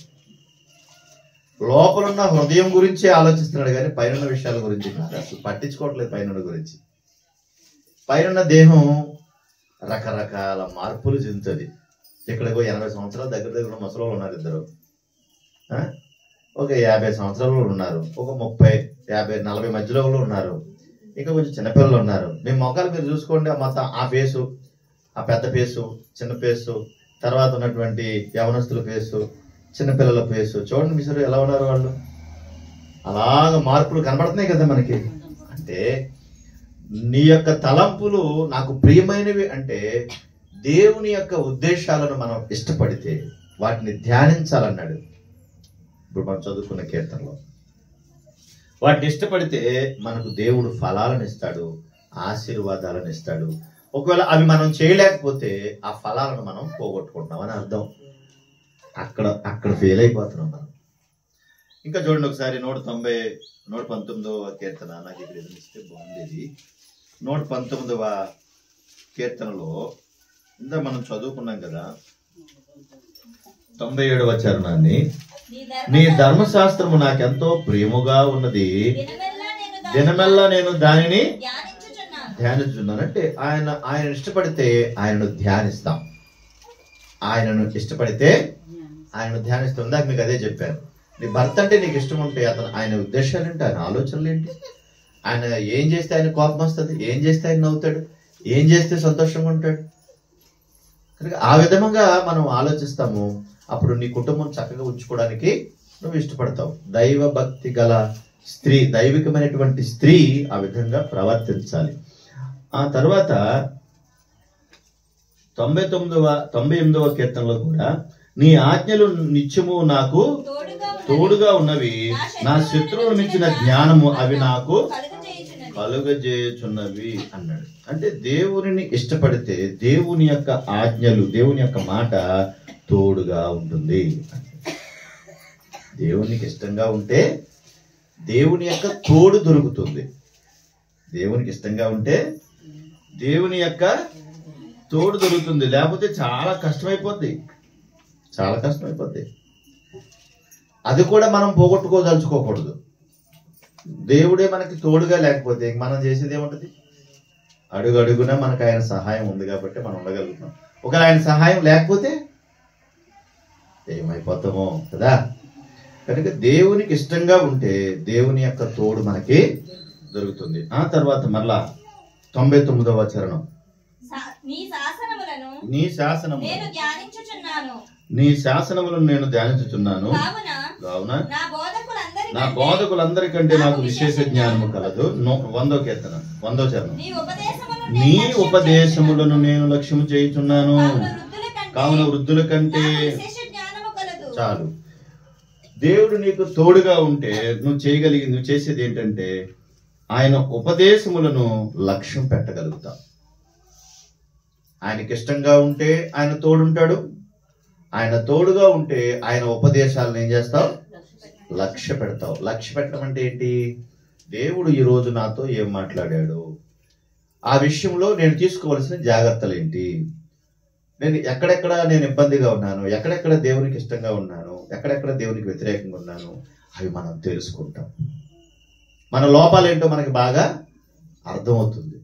లోపలున్న హృదయం గురించి ఆలోచిస్తున్నాడు కానీ పైన విషయాల గురించి కాదు. అసలు పట్టించుకోవట్లేదు పైన గురించి. పైన దేహం రకరకాల మార్పులు చెందుతుంది. ఇక్కడికో 80 సంవత్సరాలు దగ్గర ముసలోళ్ళు ఉన్నారు ఇద్దరు. ఒక 50 సంవత్సరాలు ఉన్నారు, ఒక 30, 50, 40 మధ్యలో ఉన్నారు, ఇంకా కొంచెం చిన్నపిల్లలు ఉన్నారు. మీ మొక్కలు మీరు చూసుకోండి, మొత్తం ఆ ఫేసు, ఆ పెద్ద ఫేసు, చిన్న ఫేసు, తర్వాత ఉన్నటువంటి యవనస్తుల ఫేసు, చిన్నపిల్లల ఫేసు చూడండి మీరు ఎలా ఉన్నారు వాళ్ళు. అలాగ మార్పులు కనబడుతున్నాయి కదా మనకి. అంటే నీ యొక్క తలంపులు నాకు ప్రియమైనవి అంటే దేవుని యొక్క ఉద్దేశాలను మనం ఇష్టపడితే వాటిని ధ్యానించాలన్నాడు. ఇప్పుడు మనం చదువుకున్న కీర్తనలో వాటిని ఇష్టపడితే మనకు దేవుడు ఫలాలను ఇస్తాడు, ఆశీర్వాదాలను ఇస్తాడు. ఒకవేళ అవి మనం చేయలేకపోతే ఆ ఫలాలను మనం పోగొట్టుకుంటున్నాం అని అర్థం. అక్కడ ఫెయిల్ అయిపోతున్నాం మనం. ఇంకా చూడండి ఒకసారి 119వ కీర్తన, నాకు ఇక్కడ ఎదురిస్తే బాగుండేది. 119వ కీర్తనలో ఇందా మనం చదువుకున్నాం కదా, 97వ చరణాన్ని, నీ ధర్మశాస్త్రము నాకెంతో ప్రియముగా ఉన్నది, దినమెల్లా నేను దానిని ధ్యానించున్నాను. అంటే ఆయన ఇష్టపడితే ఆయనను ధ్యానిస్తాం, ఆయనను ఇష్టపడితే ఆయనను ధ్యానిస్తాం. ఇందాక మీకు అదే చెప్పాను. నీ భర్త అంటే నీకు ఇష్టం ఉంటే ఆయన ఉద్దేశాలు ఏంటి, ఆయన ఆలోచనలు ఏంటి, ఆయన ఏం చేస్తే ఆయన కోపం వస్తుంది, ఏం చేస్తే ఆయన నవ్వుతాడు, ఏం చేస్తే సంతోషంగా ఉంటాడు. కనుక ఆ విధంగా మనం ఆలోచిస్తాము. అప్పుడు నీ కుటుంబం చక్కగా ఉంచుకోవడానికి నువ్వు ఇష్టపడతావు. దైవ భక్తి గల స్త్రీ, దైవికమైనటువంటి స్త్రీ ఆ విధంగా ప్రవర్తించాలి. ఆ తర్వాత 98వ కీర్తనలో కూడా, నీ ఆజ్ఞలు నిత్యము నాకు తోడుగా ఉన్నవి, నా శత్రువులు మించిన జ్ఞానము అవి నాకు కలుగజేయుచున్నవి అన్నాడు. అంటే దేవుని ఇష్టపడితే దేవుని యొక్క ఆజ్ఞలు, దేవుని యొక్క మాట తోడుగా ఉంటుంది. దేవునికి ఇష్టంగా ఉంటే దేవుని యొక్క తోడు దొరుకుతుంది. దేవునికి ఇష్టంగా ఉంటే దేవుని యొక్క తోడు దొరుకుతుంది. లేకపోతే చాలా కష్టమైపోద్ది, చాలా కష్టమైపోద్ది. అది కూడా మనం పోగొట్టుకోదలుచుకోకూడదు. దేవుడే మనకి తోడుగా లేకపోతే మనం చేసేది ఏముంటది? అడుగు అడుగున మనకు ఆయన సహాయం ఉంది కాబట్టి మనం ఉండగలుగుతాం. ఒకవేళ ఆయన సహాయం లేకపోతే ఏమైపోతామో కదా. కనుక దేవునికి ఇష్టంగా ఉంటే దేవుని యొక్క తోడు మనకి దొరుకుతుంది. ఆ తర్వాత మళ్ళా 99వ చరణం, నీ శాసనములను నేను ధ్యానించుచున్నాను, కావున నా బోధకులందరికంటే నాకు విశేష జ్ఞానము కలదు. 100వ కీర్తన 100వ చరణం, నీ ఉపదేశములను నేను లక్ష్యము చేయుచున్నాను, కావున వృద్ధుల కంటే చాలు. దేవుడు నీకు తోడుగా ఉంటే నువ్వు చేసేది ఏంటంటే ఆయన ఉపదేశములను లక్ష్యం పెట్టగలుగుతావు. ఆయనకి ఇష్టంగా ఉంటే ఆయన తోడుంటాడు, ఆయన తోడుగా ఉంటే ఆయన ఉపదేశాలను ఏం చేస్తావు? లక్ష్య పెడతావు. లక్ష్య పెట్టడం అంటే ఏంటి? దేవుడు ఈ రోజు నాతో ఏం మాట్లాడాడు, ఆ విషయంలో నేను తీసుకోవాల్సిన జాగ్రత్తలు ఏంటి, నేను ఎక్కడెక్కడ నేను ఇబ్బందిగా ఉన్నాను, ఎక్కడెక్కడ దేవునికి ఇష్టంగా ఉన్నాను, ఎక్కడెక్కడ దేవునికి వ్యతిరేకంగా ఉన్నాను, అవి మనం తెలుసుకుంటాం. మన లోపాలు ఏంటో మనకి బాగా అర్థమవుతుంది.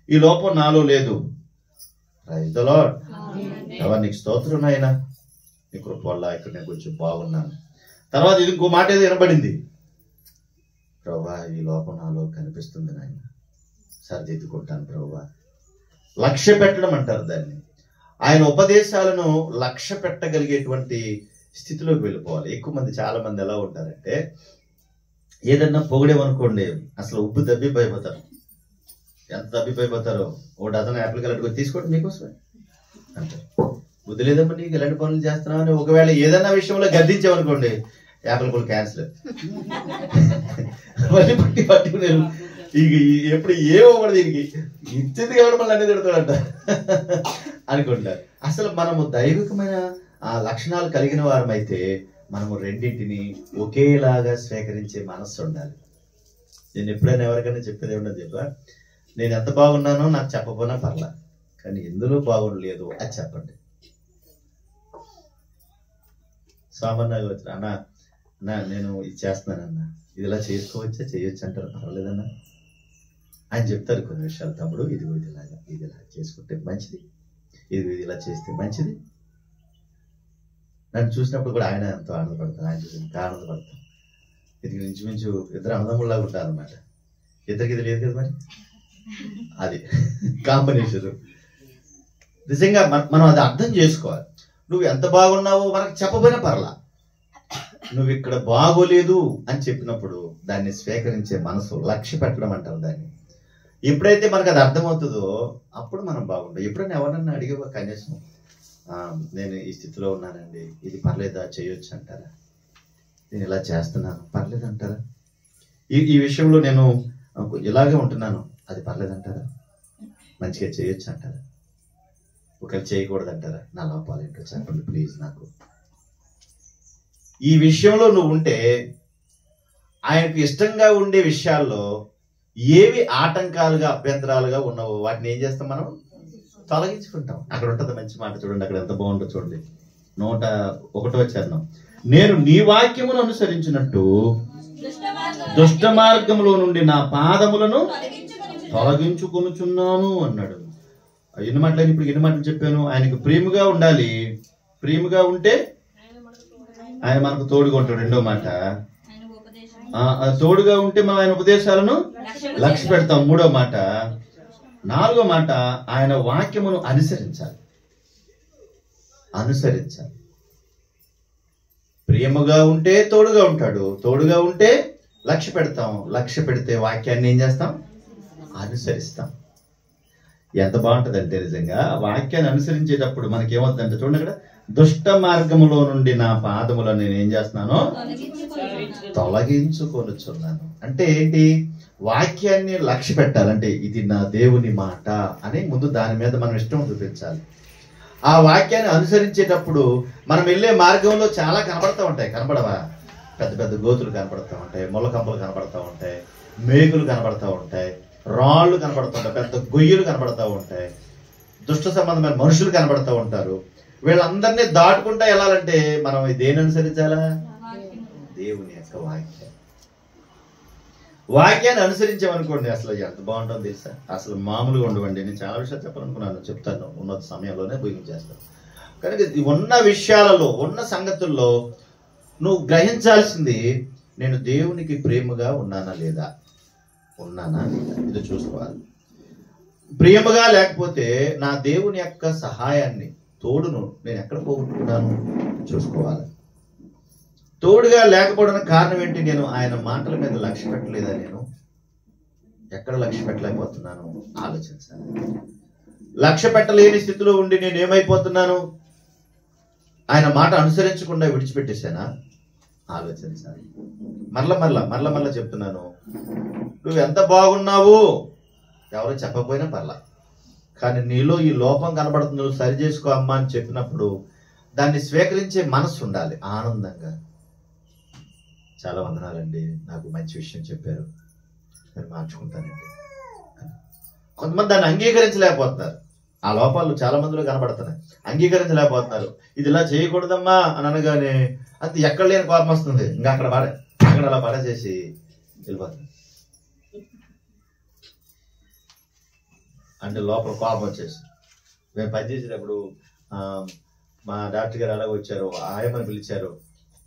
ఈ లోపం నాలో లేదు. Praise the Lord. నీకు స్తోత్రం నాయనా, నీ కృప వల్ల ఇక్కడ నేను కొంచెం బాగున్నాను. తర్వాత ఇది ఇంకో మాట ఏదో వినబడింది, ప్రభువా ఈ లోపం నాలో కనిపిస్తుంది నాయన, సరిదిద్దుకుంటాను ప్రభువా. లక్ష్య పెట్టడం అంటారు దాన్ని. ఆయన ఉపదేశాలను లక్ష్య పెట్టగలిగేటువంటి స్థితిలోకి వెళ్ళిపోవాలి. ఎక్కువ మంది, చాలా మంది ఎలా ఉంటారంటే ఏదన్నా పొగిడేమనుకోండి అసలు ఉబ్బు దబ్బిపోయిపోతారు. ఎంత దబ్బిపోయిపోతారో, ఓ డజన్ యాపిల్ కలర్ తీసుకోండి మీకోసమే అంటారు. బుద్ధి లేదమ్మా నీకు ఇలాంటి పనులు చేస్తున్నావు అని ఒకవేళ ఏదన్నా విషయంలో గద్దించామనుకోండి, యాపిల్ కూడా క్యాన్సిల్. మళ్ళీ పట్టుకునేరు ఇక ఎప్పుడు ఏమవ్వదు, దీనికి ఇచ్చింది కాబట్టి మళ్ళీ అన్ని తిడతాడంట అనుకుంటారు. అసలు మనము దైవికమైన ఆ లక్షణాలు కలిగిన వారమైతే మనము రెండింటిని ఒకేలాగా స్వీకరించే మనస్సు ఉండాలి. నేను ఎప్పుడైనా ఎవరికైనా చెప్పేది ఏమన్నా చెప్పా, నేను ఎంత బాగున్నానో నాకు చెప్పకపోయినా పర్లా, కానీ ఎందులో బాగుండలేదు అది చెప్పండి. సామాన్యంగా వచ్చిన అన్నా నేను ఇది చేస్తున్నానన్నా, ఇది ఇలా చేసుకోవచ్చా, చేయొచ్చు అంటారు, పర్వాలేదన్నా ఆయన చెప్తారు కొన్ని విషయాలు. తమ్ముడు ఇదిగో ఇది ఇలా చేసుకుంటే మంచిది, ఇది ఇలా చేస్తే మంచిది. నన్ను చూసినప్పుడు కూడా ఆయన ఎంతో ఆనందపడతాను, ఆయన చూసి ఇంకా ఆనందపడతాను. ఇది ఇంచుమించు ఇద్దరు అన్నదమ్ముల్లాగా ఉంటారు అనమాట. ఇద్దరికి ఇది లేదు కదా మరి, అది కాంబినేషన్. నిజంగా మనం అది అర్థం చేసుకోవాలి. నువ్వు ఎంత బాగున్నావో మనకు చెప్పబోయినా పర్లా, నువ్వు ఇక్కడ బాగోలేదు అని చెప్పినప్పుడు దాన్ని స్వీకరించే మనసు, లక్ష్య పెట్టడం అంటారు దాన్ని. ఎప్పుడైతే మనకు అది అర్థమవుతుందో అప్పుడు మనం బాగుంటాం. ఎప్పుడైనా ఎవరన్నా అడిగే కనీసం నేను ఈ స్థితిలో ఉన్నానండి, ఇది పర్లేదా, చేయొచ్చు అంటారా? నేను ఇలా చేస్తున్నాను, పర్లేదు అంటారా? ఈ విషయంలో నేను ఇలాగే ఉంటున్నాను, అది పర్లేదంటారా? మంచిగా చేయొచ్చు అంటారా? ఒకవేళ చేయకూడదు అంటారా? నా లోపాలు ఏంటో చెప్పండి ప్లీజ్ నాకు. ఈ విషయంలో నువ్వు ఉంటే ఆయనకు ఇష్టంగా ఉండే విషయాల్లో ఏవి ఆటంకాలుగా అభ్యంతరాలుగా ఉన్నావో వాటిని ఏం చేస్తాం మనం? తొలగించుకుంటాం. అక్కడ ఉంటుంది మంచి మాట చూడండి, అక్కడ ఎంత బాగుంటుందో చూడండి. 101వ చరణం. నేను నీ వాక్యమును అనుసరించినట్టు దుష్ట మార్గంలో నుండి నా పాదములను తొలగించుకొనుచున్నాను అన్నాడు. ఎన్ని మాటలు ఇప్పుడు ఎన్ని మాటలు చెప్పాను? ఆయనకు ప్రేమగా ఉండాలి. ప్రేమగా ఉంటే ఆయన మనకు తోడుగా ఉంటాడు. రెండో మాట, తోడుగా ఉంటే మనం ఆయన ఉపదేశాలను లక్ష్య పెడతాం. మూడో మాట. నాలుగో మాట, ఆయన వాక్యమును అనుసరించాలి. అనుసరించాలి. ప్రేమగా ఉంటే తోడుగా ఉంటాడు, తోడుగా ఉంటే లక్ష్య పెడతాం, లక్ష్య పెడితే వాక్యాన్ని ఏం చేస్తాం? అనుసరిస్తాం. ఎంత బాగుంటుందంటే నిజంగా వాక్యాన్ని అనుసరించేటప్పుడు మనకేమవుతుందంటే చూడండి, అక్కడ దుష్ట మార్గములో నుండి నా పాదములను నేను ఏం చేస్తున్నాను? తొలగించుకొనుచున్నాను. అంటే ఏంటి? వాక్యాన్ని లక్ష్య పెట్టాలంటే ఇది నా దేవుని మాట అని ముందు దాని మీద మనం ఇష్టం చూపించాలి. ఆ వాక్యాన్ని అనుసరించేటప్పుడు మనం వెళ్ళే మార్గంలో చాలా కనబడతా ఉంటాయి. కనబడవా? పెద్ద పెద్ద గోతులు కనబడతా ఉంటాయి, ముళ్ళకంపలు కనబడతా ఉంటాయి, మేకులు కనబడతా ఉంటాయి, రాళ్ళు కనబడతా ఉంటాయి, పెద్ద గొయ్యలు కనబడతా ఉంటాయి, దుష్ట సంబంధమైన మనుషులు కనబడతా ఉంటారు. వీళ్ళందరినీ దాటుకుంటా వెళ్ళాలంటే మనం దేని అనుసరించాలా? దేవుని యొక్క వాక్యం. వాక్యాన్ని అనుసరించామనుకోండి అసలు ఎంత బాగుంటుందో తెలుసా? అసలు మామూలుగా ఉండవండి. నేను చాలా విషయాలు చెప్పాలనుకున్నాను, చెప్తాను ఉన్నత సమయంలోనే భూమించేస్తాను. కనుక ఉన్న విషయాలలో, ఉన్న సంగతుల్లో నువ్వు గ్రహించాల్సింది, నేను దేవునికి ప్రేమగా ఉన్నానా లేదా, ఉన్నానా లేదా, ఇది చూసుకోవాలి. ప్రేమగా లేకపోతే నా దేవుని యొక్క సహాయాన్ని, తోడును నేను ఎక్కడ పోగొట్టుకున్నాను చూసుకోవాలి. తోడుగా లేకపోవడానికి కారణం ఏంటి? నేను ఆయన మాటల మీద లక్ష్య పెట్టలేదా? నేను ఎక్కడ లక్ష్య పెట్టలేకపోతున్నాను ఆలోచించాలి. లక్ష్య పెట్టలేని స్థితిలో ఉండి నేను ఏమైపోతున్నాను? ఆయన మాట అనుసరించకుండా విడిచిపెట్టేశానా? ఆలోచించాలి. మరల చెప్తున్నాను, నువ్వు ఎంత బాగున్నావు ఎవరో చెప్పకపోయినా పర్లా, కానీ నీలో ఈ లోపం కనబడుతుంది, నువ్వు సరి చేసుకో అమ్మా అని చెప్పినప్పుడు దాన్ని స్వీకరించే మనసు ఉండాలి ఆనందంగా. చాలా వందనాలండి, నాకు మంచి విషయం చెప్పారు, నేను మార్చుకుంటానండి. కొంతమంది దాన్ని అంగీకరించలేకపోతున్నారు. ఆ లోపాలు చాలా మందిలో కనబడుతున్నాయి, అంగీకరించలేకపోతున్నారు. ఇది ఇలా చేయకూడదమ్మా అని అనగానే అంత ఎక్కడ లేని కోపం వస్తుంది, ఇంకా అక్కడ అలా పడేసేసి వెళ్ళిపోతుంది. అంటే లోపల కోపం వచ్చేసి, మేము పనిచేసేటప్పుడు మా డాక్టర్ గారు అలాగ వచ్చారు, ఆయమని పిలిచారు.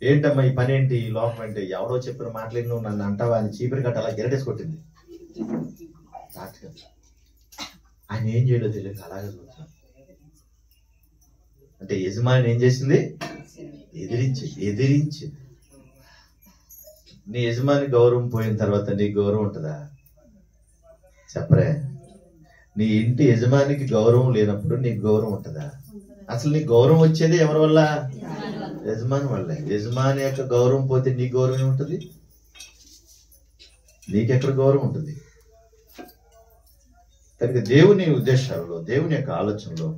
ఏంటమ్మా ఈ పని ఏంటి, ఈ లోపం ఏంటి, ఎవరో చెప్పిన మాటలు నువ్వు నన్ను అంటావా అని చీపిరి కట్ట అలా గిరటేసి కొట్టింది డాక్టర్ గారు. ఆయన ఏం చేయలేదు తెలియదు, అలాగే చూస్తాను. అంటే యజమాని ఏం చేసింది? ఎదిరించి. నీ యజమాని గౌరవం పోయిన తర్వాత నీ గౌరవం ఉంటుందా? చెప్పరే. నీ ఇంటి యజమానికి గౌరవం లేనప్పుడు నీకు గౌరవం ఉంటుందా? అసలు నీ గౌరవం వచ్చేది ఎవరి వల్ల? యజమాని వల్లే. యజమాని యొక్క గౌరవం పోతే నీ గౌరవం ఏముంటుంది? నీకెక్కడ గౌరవం ఉంటుంది? కనుక దేవుని ఉద్దేశాలలో, దేవుని యొక్క ఆలోచనలో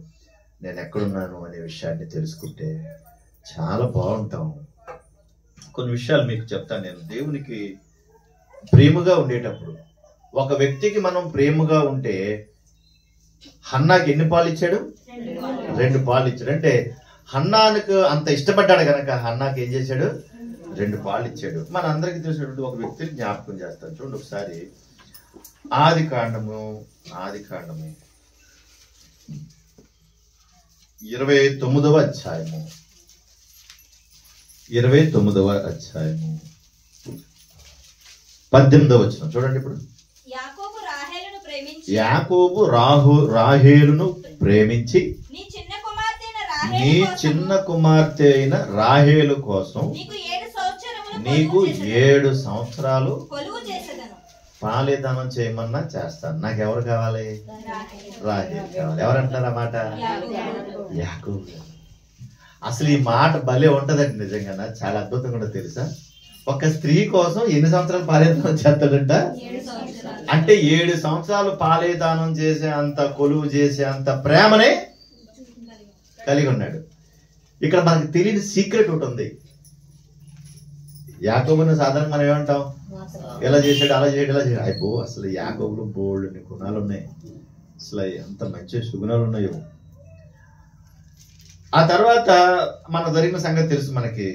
నేను ఎక్కడున్నాను అనే విషయాన్ని తెలుసుకుంటే చాలా బాగుంటాం. కొన్ని విషయాలు మీకు చెప్తాను నేను. దేవునికి ప్రేమగా ఉండేటప్పుడు, ఒక వ్యక్తికి మనం ప్రేమగా ఉంటే, హన్నాకి ఎన్ని పాలు ఇచ్చాడు? 2 పాలు ఇచ్చాడు. అంటే హన్నాకు అంత ఇష్టపడ్డాడు కనుక హన్నాకి ఏం చేశాడు? 2 పాలు ఇచ్చాడు. మన అందరికి తెలిసినటువంటి ఒక వ్యక్తిని జ్ఞాపకం చేస్తాను చూడండి ఒకసారి. ఆది కాండము 29వ అధ్యాయము 18వ వచనం చూడండి. ఇప్పుడు యాకోబు రాహేలును ప్రేమించి యాకోబు రాహేలును ప్రేమించి నీ చిన్న కుమార్తె నీ చిన్న కుమార్తె అయిన రాహేలు కోసం నీకు 7 సంవత్సరాలు కొలువు చేసేదను. పాలిదానం చేయమన్నా చేస్తాను. నాకు ఎవరు కావాలి? రాహేలు కావాలి. ఎవరంటారు ఆ మాట? యాకోబు. అసలు ఈ మాట భలే ఉంటదండి. నిజంగా చాలా అద్భుతంగా ఉంటుంది తెలుసా. ఒక స్త్రీ కోసం ఎన్ని సంవత్సరాలు పాలిదానం చేస్తాడంట? అంటే 7 సంవత్సరాలు పాలిదానం చేసే అంత, కొలువు చేసే అంత ప్రేమనే కలిగి ఉన్నాడు. ఇక్కడ మనకు తెలియని సీక్రెట్ ఒకటి ఉంది. యాకోబుని సాధారణ మనం ఏమంటాం? ఎలా చేశాడు, అలా చేయడు, ఇలా చేయడు. అయిపో అసలు యాకోబులో బోల్డ్ గుణాలు ఉన్నాయి. అసలు ఎంత మంచి సుగుణాలు ఉన్నాయో. ఆ తర్వాత మన జరిగిన సంగతి తెలుసు మనకి.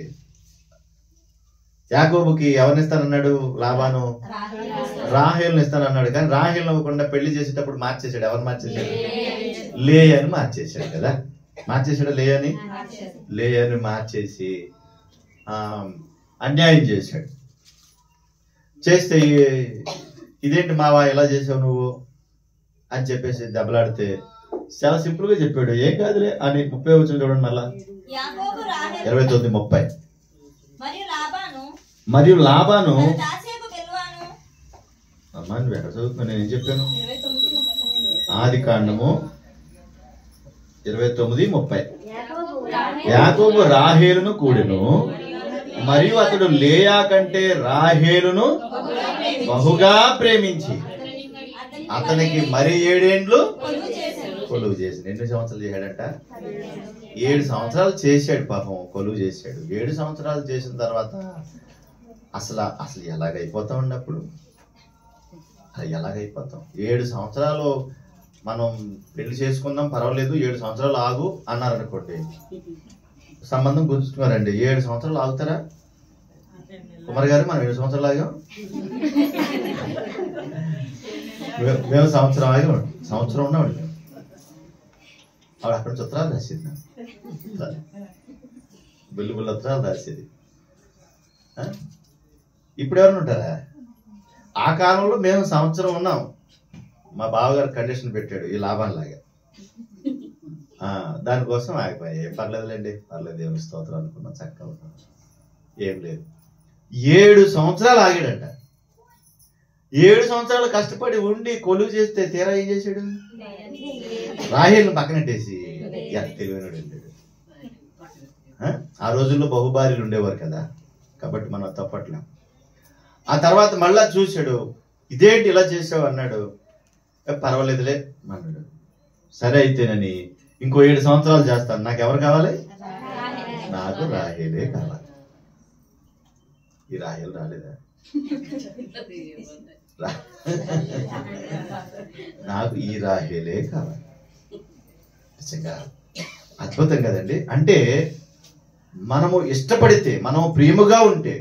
యాకోబుకి ఎవరిని ఇస్తానన్నాడు? లాబాను రాహేలుని ఇస్తానన్నాడు. కానీ రాహేలు అవ్వకుండా పెళ్లి చేసేటప్పుడు మార్చేశాడు. ఎవరు మార్చేశాడు? లేయాని మార్చేశాడు కదా. మార్చేశాడు లేయాని మార్చేసి అన్యాయం చేశాడు. చేస్తే ఇదేంటి మావా ఎలా చేసావు నువ్వు అని చెప్పేసి దెబ్బలాడితే చాలా సింపుల్ గా చెప్పాడు. ఏం కాదులే అని 30 వచనం చూడండి మళ్ళా. 29:30. మరియు లాబాను అమ్మా నువ్వు ఎక్కడ చదువుతున్నా? నేను ఏం చెప్పాను? ఆది కాండము 29:30. యాకోబు రాహేలును కూడెను, మరియు అతడు లేయా కంటే రాహేలును బహుగా ప్రేమించి అతనికి మరి 7 ఏండ్లు కొలువు చేసి. ఎన్ని సంవత్సరాలు చేశాడంట? 7 సంవత్సరాలు చేశాడు. పాపం కొలువు చేశాడు. 7 సంవత్సరాలు చేసిన తర్వాత అసలు ఎలాగైపోతామండి అప్పుడు? ఎలాగైపోతాం? 7 సంవత్సరాలు మనం పెళ్లి చేసుకుందాం పర్వాలేదు, 7 సంవత్సరాలు ఆగు అన్నారు అనుకోండి. సంబంధం గుర్చుకున్నారండి. 7 సంవత్సరాలు ఆగుతారా? కుమార్ గారు మనం 7 సంవత్సరాలు ఆగాం. మేము సంవత్సరం ఆగాం. సంవత్సరం ఉన్నామండి. ఆవిడ అక్కడ ఉత్తరాలు రాసేది, బిల్లు ఉత్తరాలు రాసేది. ఇప్పుడు ఎవరైనా ఉంటారా? ఆ కాలంలో మేము సంవత్సరం ఉన్నాం. మా బావగారు కండిషన్ పెట్టాడు ఈ లాభాలాగా. దానికోసం ఆగిపోయాయి. ఏం పర్లేదులేండి, పర్లేదు, దేవుని స్తోత్రం అనుకున్నాం, చక్కగా ఉన్నాం, ఏం లేదు. 7 సంవత్సరాలు ఆగాడంట. 7 సంవత్సరాలు కష్టపడి ఉండి కొలువు చేస్తే తీరా ఏం చేశాడు? రాహేలును పక్కనట్టేసి ఎంత తెలివైనడు వెళ్ళాడు. ఆ రోజుల్లో బహుభార్యలు ఉండేవారు కదా, కాబట్టి మనం తప్పట్లేం. ఆ తర్వాత మళ్ళా చూశాడు. ఇదేంటి ఇలా చేసావు అన్నాడు. పర్వాలేదులే అన్నాడు. సరే అయితేనని ఇంకో 7 సంవత్సరాలు చేస్తాను. నాకు ఎవరు కావాలి? నాకు రాహేలే కావాలి. ఈ రాహేలు రాలేదా? నాకు ఈ రాహేలే కావాలి. నిజంగా అద్భుతం కదండి. అంటే మనము ఇష్టపడితే, మనం ప్రేమగా ఉంటే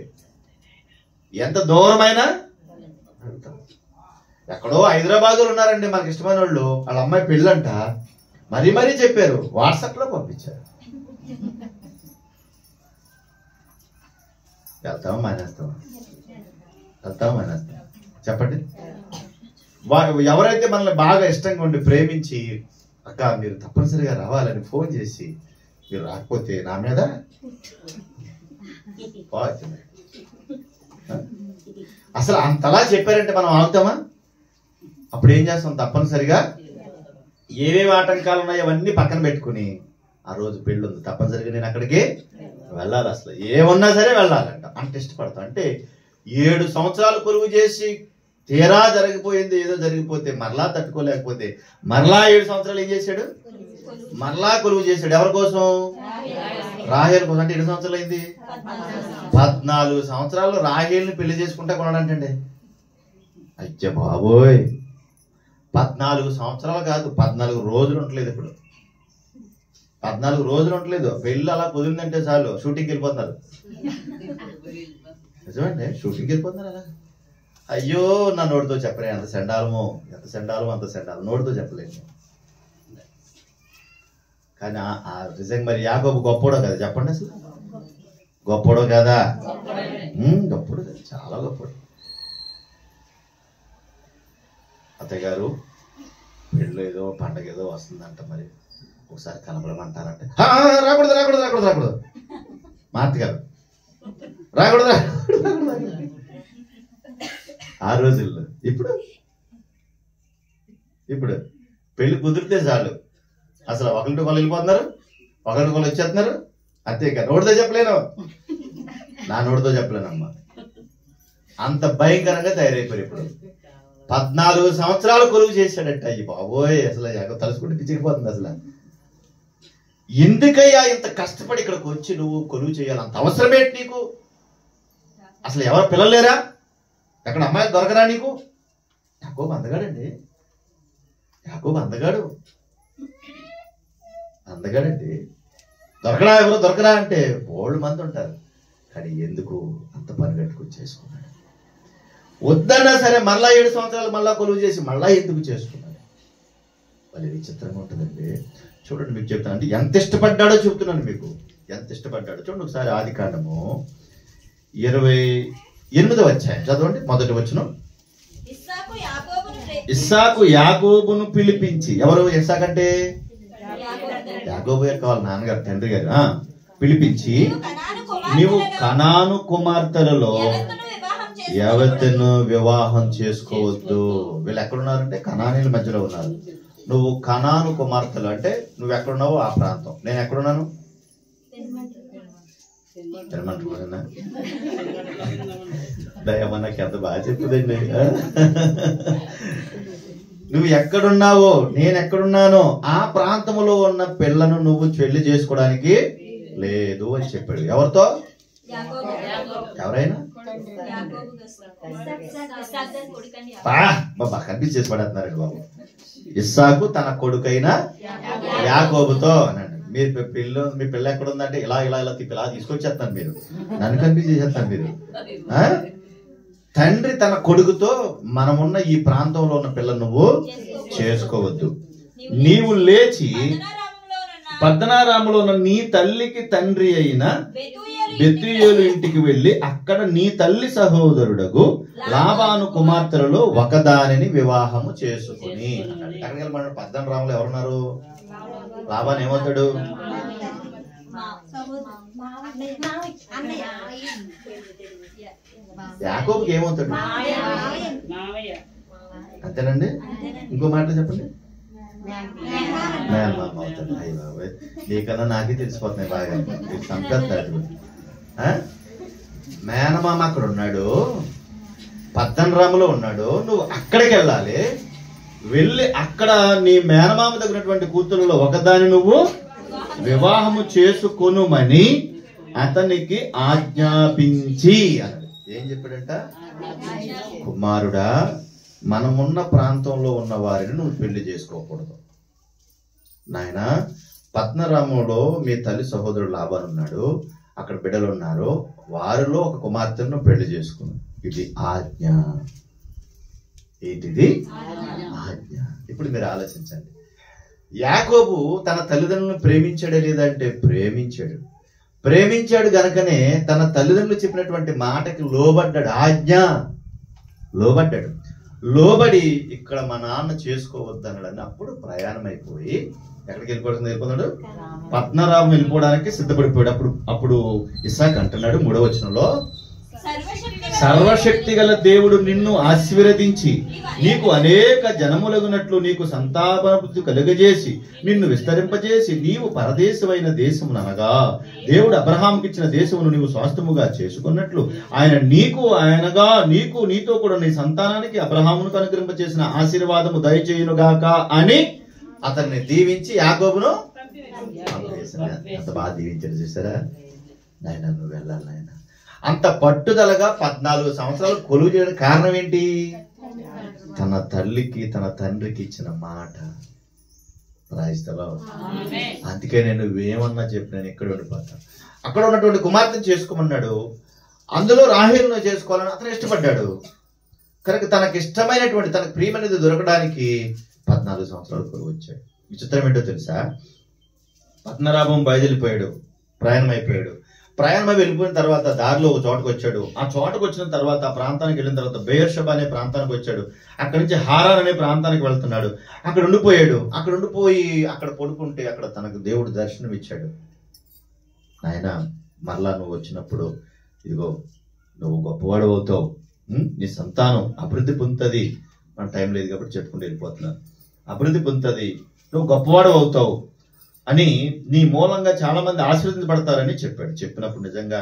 ఎంత దూరమైనా వెళ్తాం. ఎక్కడో హైదరాబాద్ లో ఉన్నారండి మనకి ఇష్టమైన వాళ్ళు. వాళ్ళ అమ్మాయి పెళ్ళంట మరీ చెప్పారు, వాట్సాప్ లో పంపించారు. వెళ్తామా మానేస్తామా? చెప్పండి. ఎవరైతే మనల్ని బాగా ఇష్టంగా ఉండి ప్రేమించి, అక్క మీరు తప్పనిసరిగా రావాలని ఫోన్ చేసి, మీరు రాకపోతే నా మీద అసలు అంతలా చెప్పారంటే మనం ఆగుతామా? అప్పుడు ఏం చేస్తాం? తప్పనిసరిగా ఏవేవి ఆటంకాలు ఉన్నాయో అవన్నీ పక్కన పెట్టుకుని, ఆ రోజు పెళ్ళి ఉంది, తప్పనిసరిగా నేను అక్కడికి వెళ్ళాలి, అసలు ఏమున్నా సరే వెళ్ళాలంట. అంత ఇష్టపడతాం. అంటే 7 సంవత్సరాలు కొలువు చేసి తీరా జరిగిపోయింది, ఏదో జరిగిపోతే మరలా తట్టుకోలేకపోతే మరలా 7 సంవత్సరాలు ఏం చేశాడు? మరలా కొలువు చేశాడు. ఎవరి కోసం? రాహేలు కోసం. అంటే 7 సంవత్సరాలు అయింది. 14 సంవత్సరాలు రాహేల్ని పెళ్లి చేసుకుంటా కొన్నాడంటండి. అయ్య బాబోయ్, 14 సంవత్సరాలు కాదు, 14 రోజులు ఉండలేదు. ఇప్పుడు 14 రోజులు ఉండలేదు. పెళ్ళి అలా కుదిరిందంటే చాలు షూటింగ్కి వెళ్ళిపోతున్నారు. నిజమండి, షూటింగ్కి వెళ్ళిపోతున్నారు అలా. అయ్యో నా నోటితో చెప్పలేను. ఎంత సెండాలమో, అంత సెండాలం నోటితో చెప్పలేను. కానీ నిజంగా మరి యాకోబు గొప్పోడో కదా? చెప్పండి, అసలు గొప్పోడో కదా? గొప్పోడు కదా, చాలా గొప్పోడు. అత్తయ్య గారు పెళ్ళి ఏదో పండగ ఏదో వస్తుందంట, మరి ఒకసారి కనపడమంటారంటే రాకూడదు రాకూడదు రాకూడదు రాకూడదు. మా అత్తగారు రాకూడదు రాకూడదు ఆ రోజుల్లో. ఇప్పుడు ఇప్పుడు పెళ్లి కుదిరితే చాలు, అసలు ఒకరితో వాళ్ళు వెళ్ళిపోతున్నారు, ఒకరితో వాళ్ళు వచ్చేస్తున్నారు. అంతే కదా, నోటితో చెప్పలేను, నా నోటితో చెప్పలేనమ్మా. అంత భయంకరంగా తయారైపోయారు. ఇప్పుడు 14 సంవత్సరాలు కొలువు చేశాడట. అయ్యి బాబోయ్, అసలు తలుసుకుంటే పిచ్చిపోతుంది. అసలు ఎందుకయ్యా ఇంత కష్టపడి ఇక్కడికి వచ్చి నువ్వు కొలువు చేయాలి? అంత అవసరమేంటి నీకు? అసలు ఎవరు పిల్లలు లేరా? ఎక్కడ అమ్మాయి దొరకరా నీకు? యాకోబు అందగాడండి, యాకోబు అందగాడండి. దొరకరా, ఎవరో దొరకరా అంటే బోల్డ్ మంది ఉంటారు. కానీ ఎందుకు అంత పని కట్టుకుని చేసుకున్నాడు? వద్దన్నా సరే మళ్ళా 7 సంవత్సరాలు మళ్ళా కొలువు చేసి మళ్ళా ఎందుకు చేసుకున్నాడు? వాళ్ళు విచిత్రంగా ఉంటుందండి. చూడండి, మీకు చెప్తాను అంటే ఎంత ఇష్టపడ్డాడో చెప్తున్నాను మీకు, ఎంత ఇష్టపడ్డాడో చూడండి. ఒకసారి ఆదికాండము 28వ అధ్యాయం చదవండి, మొదటి వచనం. ఇస్సాకు యాకోబును పిలిపించి, ఎవరు ఇస్సాకు అంటే? యాకోబు యొక్క వాళ్ళ నాన్నగారు, తండ్రి గారు. పిలిపించి, నీవు కనాను కుమార్తెలలో ఎవరిను వివాహం చేసుకోవద్దు. వీళ్ళు ఎక్కడున్నారంటే కనానీల మధ్యలో ఉన్నారు. నువ్వు కనాను కుమార్తెలు అంటే నువ్వు ఎక్కడున్నావో ఆ ప్రాంతం. నేను ఎక్కడున్నాను? దయమన్నకి ఎంత బాగా చెప్తుందండి. నువ్వు ఎక్కడున్నావో నేను ఎక్కడున్నానో ఆ ప్రాంతంలో ఉన్న పిల్లను నువ్వు పెళ్లి చేసుకోవడానికి లేదు అని చెప్పాడు. ఎవరితో? ఎవరైనా బాబా కనిపించేసి పడేస్తున్నారండి బాబు. ఇస్సాకు తన కొడుకైన యాకోబుతో అనండి. మీ పిల్ల ఎక్కడ ఉందంటే ఇలా ఇలా ఇలా ఇలా తీసుకొచ్చేస్తాను, మీరు నన్ను కనిపించేసేస్తాను మీరు. తండ్రి తన కొడుకుతో మనమున్న ఈ ప్రాంతంలో ఉన్న పిల్లను నువ్వు చేసుకోవద్దు. నీవు లేచి పద్దనారాములో ఉన్న నీ తల్లికి తండ్రి అయిన బెతూయేలు ఇంటికి వెళ్లి అక్కడ నీ తల్లి సహోదరుడగు లాబాను కుమార్తెలలో ఒకదానిని వివాహము చేసుకుని అన్నాడు. ఎక్కడికి వెళ్ళమన్నాడు? పద్దనరాములో ఎవరున్నారు? లాబాన్ ఏమవుతాడు? యాకోబుకి ఏమవుతాడు? అంతేనండి. ఇంకో మాట చెప్పండి. మేనమామ అవుతాడు. అయ్యి బాబాయ్, నీకన్నా నాకే తెలిసిపోతున్నాయి బాగా, నీకు సంపెత్తాడు. మేనమామ అక్కడ ఉన్నాడు, పద్దనరాములో ఉన్నాడు. నువ్వు అక్కడికి వెళ్ళాలి. వెళ్ళి అక్కడ నీ మేనమామ దగ్గరటువంటి కూతురులో ఒకదాని నువ్వు వివాహము చేసుకొనుమని అతనికి ఆజ్ఞాపించి అన్నాడు. ఏం చెప్పాడంట? కుమారుడా, మనమున్న ప్రాంతంలో ఉన్న వారిని నువ్వు పెళ్లి చేసుకోకూడదు నాయన. పద్మరాములో మీ తల్లి సహోదరుడు లాబాను ఉన్నాడు, అక్కడ బిడ్డలు ఉన్నారు, వారిలో ఒక కుమార్తెను పెళ్లి చేసుకుని. ఇది ఆజ్ఞ. ఏంటిది? ఆజ్ఞ. ఇప్పుడు మీరు ఆలోచించండి. యాకోబు తన తల్లిదండ్రులను ప్రేమించాడే లేదంటే ప్రేమించాడు గనకనే తన తల్లిదండ్రులు చెప్పినటువంటి మాటకి లోబడ్డాడు. ఆజ్ఞ లోబడ్డాడు. లోబడి ఇక్కడ మా నాన్న చేసుకోవద్దన్నాడని అప్పుడు ప్రయాణం అయిపోయి ఎక్కడికి వెళ్ళిపోతున్నాడు? పద్మనారాము వెళ్ళిపోవడానికి సిద్ధపడిపోయాడు. అప్పుడు ఇస్సాకు అంటున్నాడు 3వ వచనంలో, సర్వశక్తి గల దేవుడు నిన్ను ఆశీర్వదించి నీకు అనేక జనములగునట్లు నీకు సంతాపన బుద్ధి కలుగజేసి నిన్ను విస్తరింపజేసి నీవు పరదేశమైన దేశమును అనగా దేవుడు అబ్రహాముకి ఇచ్చిన దేశమును నీవు స్వాస్థ్యముగా చేసుకున్నట్లు ఆయన నీకు నీతో కూడా నీ సంతానానికి అబ్రహామును అనుగ్రహింపజేసిన ఆశీర్వాదము దయచేయునుగాక అని అతన్ని దీవించి యాకోబును అంత బాగా దీవించాడు. చూసారా నాయన, నువ్వు వెళ్ళాలి నాయన. అంత పట్టుదలగా 14 సంవత్సరాలు కొలువు చేయడానికి కారణం ఏంటి? తన తల్లికి తన తండ్రికి ఇచ్చిన మాట. అందుకే నేను నువ్వేమన్నా చెప్పి నేను ఇక్కడ ఉండిపోతాను. అక్కడ ఉన్నటువంటి కుమార్తెను చేసుకోమన్నాడు. అందులో రాహేలును చేసుకోవాలని అతను ఇష్టపడ్డాడు కనుక తనకి ఇష్టమైనటువంటి తనకు ప్రియమైనది దొరకడానికి 14 సంవత్సరాలు కొలువు వచ్చాడు. విచిత్రం ఏంటో తెలుసా? పద్మనాభం బయలుదేరిపోయాడు, ప్రయాణం అయిపోయాడు. ప్రయాణమై వెళ్ళిపోయిన తర్వాత దారిలో ఒక చోటకు వచ్చాడు. ఆ చోటకు వచ్చిన తర్వాత ఆ ప్రాంతానికి వెళ్ళిన తర్వాత బెయేర్షెబా అనే ప్రాంతానికి వచ్చాడు. అక్కడి నుంచి హారాన్ అనే ప్రాంతానికి వెళ్తున్నాడు. అక్కడ ఉండిపోయాడు. అక్కడ ఉండిపోయి అక్కడ పడుకుంటే అక్కడ తనకు దేవుడు దర్శనం ఇచ్చాడు. నాయన, మరలా నువ్వు వచ్చినప్పుడు ఇదిగో నువ్వు గొప్పవాడు అవుతావు, నీ సంతానం అభివృద్ధి పొందుతుంది. మన టైం లేదు కాబట్టి చెప్పుకుంటూ వెళ్ళిపోతున్నాను. అభివృద్ధి పొందుతుంది, నువ్వు గొప్పవాడు అవుతావు అని, నీ మూలంగా చాలా మంది ఆశీర్వదించబడతారని చెప్పాడు. చెప్పినప్పుడు నిజంగా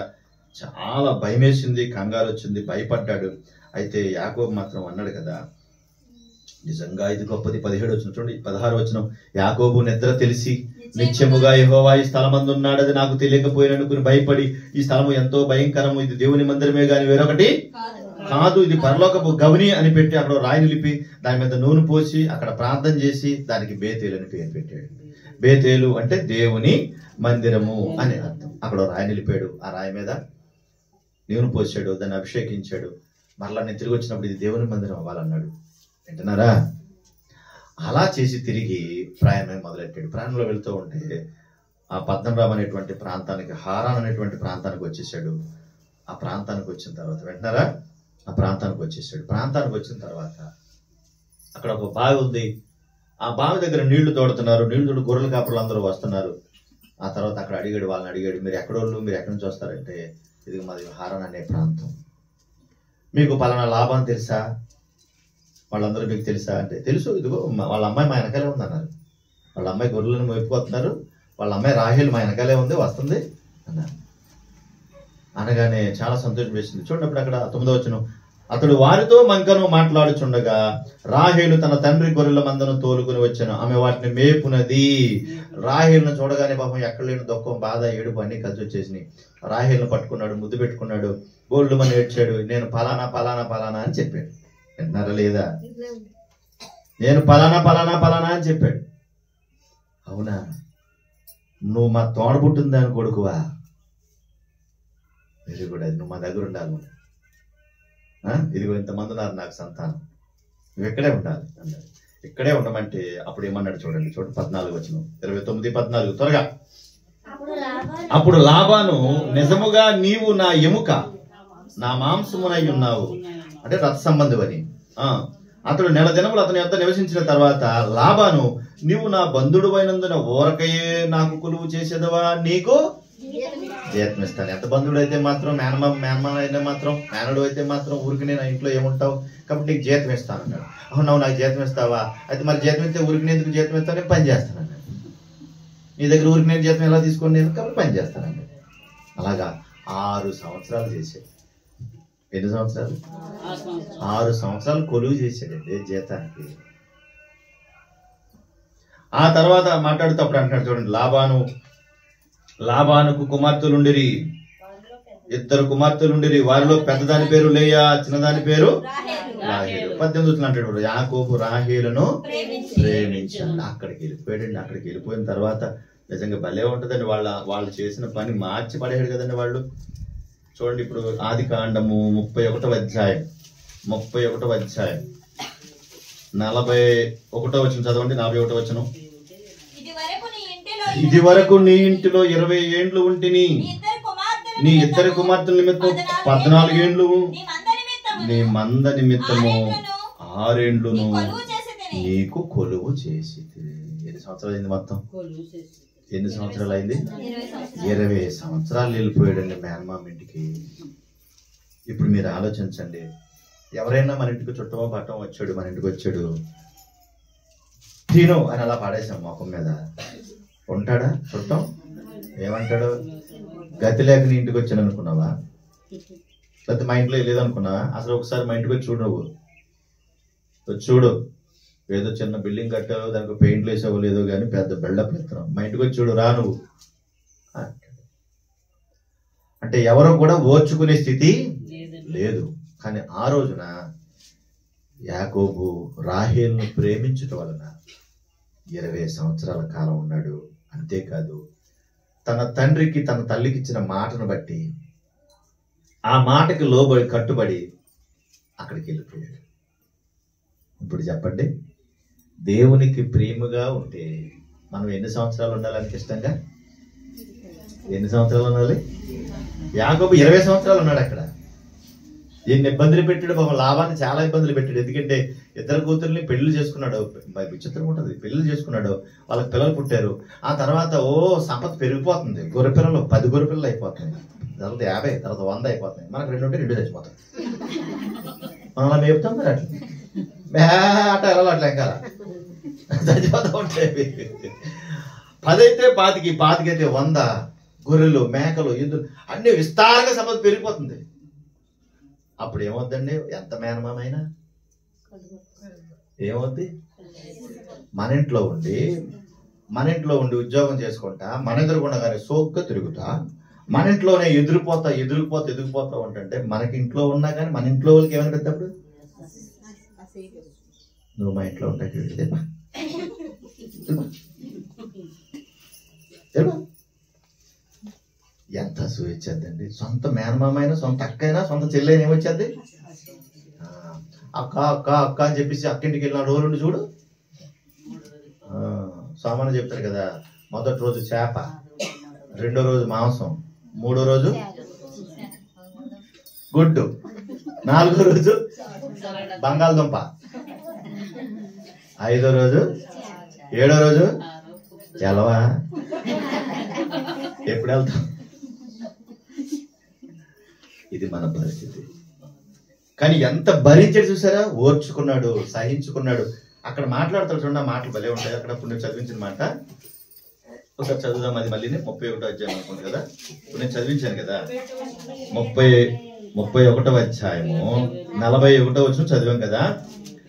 చాలా భయం వేసింది, కంగారు వచ్చింది, భయపడ్డాడు. అయితే యాకోబు మాత్రం అన్నాడు కదా, నిజంగా ఇది గొప్పది. 17 వచనం చూడండి, 16 వచనం. యాకోబు నిద్ర తెలిసి నిత్యముగా యెహోవా ఈ స్థలమందు ఉన్నాడు, అది నాకు తెలియకపోయిననుకుని భయపడి, ఈ స్థలము ఎంతో భయంకరము, ఇది దేవుని మందిరమే గాని వేరొకటి కాదు, ఇది పరలోకపు గవని అని పెట్టి అక్కడ రాయి నిలిపి దాని మీద నూనె పోసి అక్కడ ప్రార్థన చేసి దానికి బేతేలు అని పేరు పెట్టాడు. బేతేలు అంటే దేవుని మందిరము అని అర్థం. అక్కడ రాయి నిలిపాడు, ఆ రాయి మీద నూనె పోసాడు, దాన్ని అభిషేకించాడు. మరలా నేను తిరిగి వచ్చినప్పుడు ఇది దేవుని మందిరం అవ్వాలన్నాడు. వింటున్నారా? అలా చేసి తిరిగి ప్రయాణం మొదలెట్టాడు. ప్రయాణంలో వెళ్తూ ఉంటే ఆ పద్మనాభం అనేటువంటి ప్రాంతానికి, హారాన్ అనేటువంటి ప్రాంతానికి వచ్చేసాడు. ఆ ప్రాంతానికి వచ్చిన తర్వాత వింటున్నారా, ఆ ప్రాంతానికి వచ్చేసాడు. ప్రాంతానికి వచ్చిన తర్వాత అక్కడ ఒక బావి ఉంది. ఆ బావి దగ్గర నీళ్లు తోడుతున్నారు. నీళ్లు తోడు గొర్రెల కాపరులు అందరూ వస్తున్నారు. ఆ తర్వాత అక్కడ అడిగాడు, వాళ్ళని అడిగాడు, మీరు ఎక్కడోళ్ళు, మీరు ఎక్కడి నుంచి వస్తారంటే, ఇది మాది హారాన్ అనే ప్రాంతం. మీకు పలానా లాభం తెలుసా? వాళ్ళందరూ మీకు తెలుసా అంటే, తెలుసు, ఇదిగో వాళ్ళ అమ్మాయి మా వెనకాలే ఉంది అన్నారు. వాళ్ళ అమ్మాయి గొర్రెలను మేపుకొస్తున్నారు, వాళ్ళ అమ్మాయి రాహేల్ మా వెనకాలే ఉంది, వస్తుంది అన్నారు. అనగానే చాలా సంతోషం వేసింది. చూడండి అక్కడ 9వ వచనం. అతడు వారితో మంకను మాట్లాడుచుండగా రాహేలు తన తండ్రి గొర్రెల మందను తోలుకుని వచ్చాను, ఆమె వాటిని మేపునది. రాహేలును చూడగానే పాపం ఎక్కడ లేని దుఃఖం, బాధ, ఏడుపు అన్ని కలిసి వచ్చేసినాయి. రాహేలును పట్టుకున్నాడు, ముద్దు పెట్టుకున్నాడు, గోల్డ్ మని ఏడ్చాడు. నేను పలానా పలానా పలానా అని చెప్పాడు. వింటున్నారా లేదా? నేను పలానా పలానా పలానా అని చెప్పాడు. అవునా, నువ్వు మా తోడబుట్టిన దాని కొడుకువా? వెరీ గుడ్, అది నువ్వు మా దగ్గర ఉండాలి. ఇదిగో ఇంతమంది ఉన్నారు నాకు సంతానం, నువ్వు ఇక్కడే ఉండాలి అన్నాడు. ఇక్కడే ఉండమంటే అప్పుడు ఏమన్నాడు చూడండి, 14 వచనం, 29, 14 త్వరగా. అప్పుడు లాబాను, నిజముగా నీవు నా ఎముక, నా మాంసమునై ఉన్నావు, అంటే రథ సంబంధం అని. అతడు 9 దినములు అతని యొద్ద నివసించిన తర్వాత లాబాను, నీవు నా బంధుడు అయినందున ఊరకయే నాకు కొలువు చేసేదవా, నీకు జీతం ఇస్తాను. ఎంత బంధువుడు అయితే మాత్రం, మేనమామ అయితే మాత్రం, మేనడు అయితే మాత్రం ఊరికి నేను ఇంట్లో ఏముంటావు కాబట్టి నీకు జీతం ఇస్తాను అన్నాడు. అవును, నాకు జీతం ఇస్తావా? అయితే మరి జీతం ఇస్తే ఊరికి ఎందుకు జీతం ఇస్తాను? నేను పని చేస్తాను అన్నాడు. నీ దగ్గర ఊరికి నేను జీతం ఎలా తీసుకోండి, నేను కాబట్టి పని చేస్తాను అన్నాడు. అలాగా 6 సంవత్సరాలు చేశాడు. ఎన్ని సంవత్సరాలు? 6 సంవత్సరాలు కొలువు చేశాడండి జీతానికి. ఆ తర్వాత మాట్లాడుతూ అప్పుడు అంటాడు చూడండి, లాబానుకు కుమార్తెలుండిరి, 2 కుమార్తెలుండిరి. వారిలో పెద్దదాని పేరు లేయా, చిన్నదాని పేరు రాహేలు. 18 అంటాడు, యాకోబు రాహేలును ప్రేమించాడు. అక్కడికి వెళ్ళిపోయాడండి. అక్కడికి వెళ్ళిపోయిన తర్వాత నిజంగా భలే ఉంటుందండి. వాళ్ళు చేసిన పని మార్చి పడేయాడు కదండి వాళ్ళు. చూడండి, ఇప్పుడు ఆది కాండము 31వ అధ్యాయం 41వ వచనం చదవండి. 41వ వచనం. ఇది వరకు నీ ఇంటిలో 20 ఏండ్లు ఉంటిని, నీ 2 కుమార్తెల నిమిత్తం 14 ఏండ్లు, నీ మంద నిమిత్తము 6 ఏండ్లును నీకు కొలువు చేసి. ఎన్ని సంవత్సరాలు అయింది మొత్తం? ఎన్ని సంవత్సరాలు అయింది? 20 సంవత్సరాలు వెళ్ళిపోయాడండి మేనమామ ఇంటికి. ఇప్పుడు మీరు ఆలోచించండి, ఎవరైనా మన ఇంటికి చుట్టమో పట్టం వచ్చాడు, మన ఇంటికి వచ్చాడు, తిను అని అలా పాడేసాం మొఖం మీద, ఉంటాడా చుట్టం? ఏమంటాడు? గతి లేక నీ ఇంటికి వచ్చాను అనుకున్నావా? లేకపోతే మా ఇంట్లో లేదనుకున్నావా? అసలు ఒకసారి మా ఇంటికి వచ్చి చూడు, నువ్వు చూడు, ఏదో చిన్న బిల్డింగ్ కట్టావో దానికి పెయింట్లు వేసావో లేదో కానీ పెద్ద బిల్డప్ ఎత్తున్నావు, మా ఇంటికి వచ్చి చూడు, రా నువ్వు. అంటే ఎవరో కూడా ఓర్చుకునే స్థితి లేదు. కానీ ఆ రోజున యాకోబు రాహేలును ప్రేమించటం వలన 20 సంవత్సరాల కాలం ఉన్నాడు. అంతేకాదు, తన తండ్రికి తన తల్లికి ఇచ్చిన మాటను బట్టి ఆ మాటకి లోబడి కట్టుబడి అక్కడికి వెళ్ళిపోయాడు. ఇప్పుడు చెప్పండి, దేవునికి ప్రేమగా ఉంటే మనం ఎన్ని సంవత్సరాలు ఉండాలని ఇష్టంగా? ఎన్ని సంవత్సరాలు ఉండాలి? యాకోబు 20 సంవత్సరాలు ఉన్నాడు అక్కడ. ఎన్ని ఇబ్బందులు పెట్టాడు పాపం. లాభాన్ని చాలా ఇబ్బందులు పెట్టాడు. ఎందుకంటే ఇద్దరు కూతుర్ని పెళ్లి చేసుకున్నాడు. విచిత్రం ఉంటుంది. పెళ్లి చేసుకున్నాడు, వాళ్ళకి పిల్లలు పుట్టారు. ఆ తర్వాత సంపద పెరిగిపోతుంది. గొర్రె పిల్లలు 10 గొర్రె పిల్లలు అయిపోతున్నాయి, తర్వాత 50, తర్వాత 100 అయిపోతున్నాయి. మనకు 2 ఉంటే 2 చచ్చిపోతాయి. మనం అలా మేపుతాం మరి అట్లా అట్ట ఎలా అట్లా ఇంకా చచ్చిపోతా ఉంటాయి. 10 అయితే 25 అయితే 100 గొర్రెలు, మేకలు, ఎద్దులు అన్ని విస్తారంగా సంపద పెరిగిపోతుంది. అప్పుడు ఏమవుద్దండి? ఎంత మేనమామైనా ఏమవుద్ది? మన ఇంట్లో ఉండి ఉద్యోగం చేసుకుంటా, మన ఎదురుకుండగానే సోగ్గా తిరుగుతా, మన ఇంట్లోనే ఎదిరిపోతా ఉంటుంటే మనకి ఇంట్లో ఉన్నా కానీ మన ఇంట్లో వాళ్ళకి ఏమైనా పెద్దప్పుడు నువ్వు మా ఇంట్లో ఉంటాయి ఎంత సూచించద్దండి. సొంత మేనమామైనా, సొంత అక్కైనా, సొంత చెల్లైనా ఏమొచ్చేది? అక్క అక్క అక్క అని చెప్పేసి అక్కింటికి వెళ్ళిన రోజు చూడు. సామాన్య చెప్తారు కదా, మొదటి రోజు చేప, 2వ రోజు మాంసం, 3వ రోజు గుడ్డు, 4వ రోజు బంగాళదుంప, 5వ రోజు, 7వ రోజు చలవా. ఎప్పుడు వెళ్తాం? ఇది మన పరిస్థితి. కానీ ఎంత భరించాడు చూసారా? ఓర్చుకున్నాడు, సహించుకున్నాడు. అక్కడ మాట్లాడతాడు చూడండి, ఆ మాటలు భలే ఉంటాయి. అక్కడ ఇప్పుడు నేను చదివించిన మాట ఒకసారి చదువుదాం. అది మళ్ళీ 31వ అధ్యాయం అనుకోండి కదా. ఇప్పుడు నేను చదివించాను కదా, 31వ అధ్యాయము 41వ వచనం చదివాం కదా.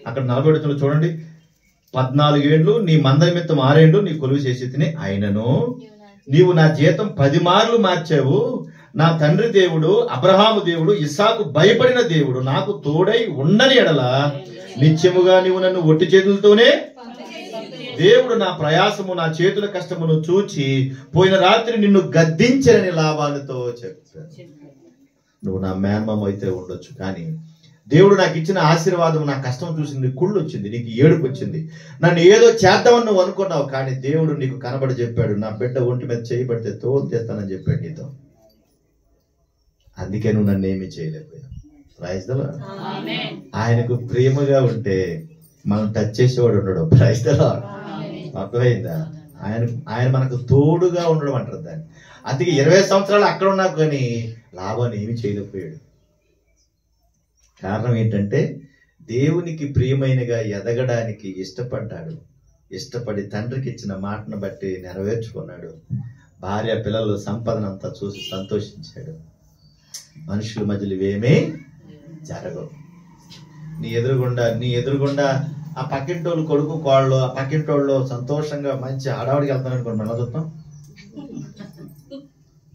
అక్కడ 41 చూడండి. 14 ఏండ్లు నీ మంద నిమిత్తం 6 ఏండ్లు నీ కొలువు చేసి తిని, అయినను నీవు నా జీతం 10 మార్లు మార్చావు. నా తండ్రి దేవుడు అబ్రహాము దేవుడు ఇస్సాకు భయపడిన దేవుడు నాకు తోడై ఉండని ఎడల నిత్యముగా నీవు నన్ను ఒట్టి చేతులతోనే దేవుడు నా ప్రయాసము నా చేతుల కష్టమును చూచి పోయిన రాత్రి నిన్ను గద్దించని లాభాలతో చెప్పాను. నువ్వు నా మేనమామ అయితే ఉండొచ్చు, కానీ దేవుడు నాకు ఇచ్చిన ఆశీర్వాదం, నా కష్టం చూసింది, కుళ్ళు వచ్చింది, నీకు ఏడుపు వచ్చింది, నన్ను ఏదో చేద్దామని నువ్వు అనుకున్నావు. కానీ దేవుడు నీకు కనబడి చెప్పాడు, నా బిడ్డ ఒంటి మీద చేయబడితే తోలు చేస్తానని చెప్పాడు నీతో. అందుకే నువ్వు నన్ను ఏమీ చేయలేకపోయావు. Praise the lord. ఆయనకు ప్రేమగా ఉంటే మనం టచ్ చేసేవాడు ఉండడు. Praise the Lord. అర్థమైందా? ఆయన మనకు తోడుగా ఉండడం అంటారు దాన్ని. అందుకే 20 సంవత్సరాలు అక్కడ ఉన్నా కానీ లాభాన్ని ఏమి చేయలేకపోయాడు. కారణం ఏంటంటే దేవునికి ప్రియమైనగా ఎదగడానికి ఇష్టపడ్డాడు. ఇష్టపడి తండ్రికి ఇచ్చిన మాటను బట్టి నెరవేర్చుకున్నాడు. భార్య పిల్లలు సంపదనంతా చూసి సంతోషించాడు. మనుషుల మధ్యలో ఇవేమీ జరగవు. నీ ఎదురుగుండా ఆ పక్కింటోళ్ళు కొడుకు కోళ్ళు, ఆ పక్కింటోళ్ళు సంతోషంగా మంచి హడావుడికి వెళ్తాననుకోండి, మనం చూస్తాం.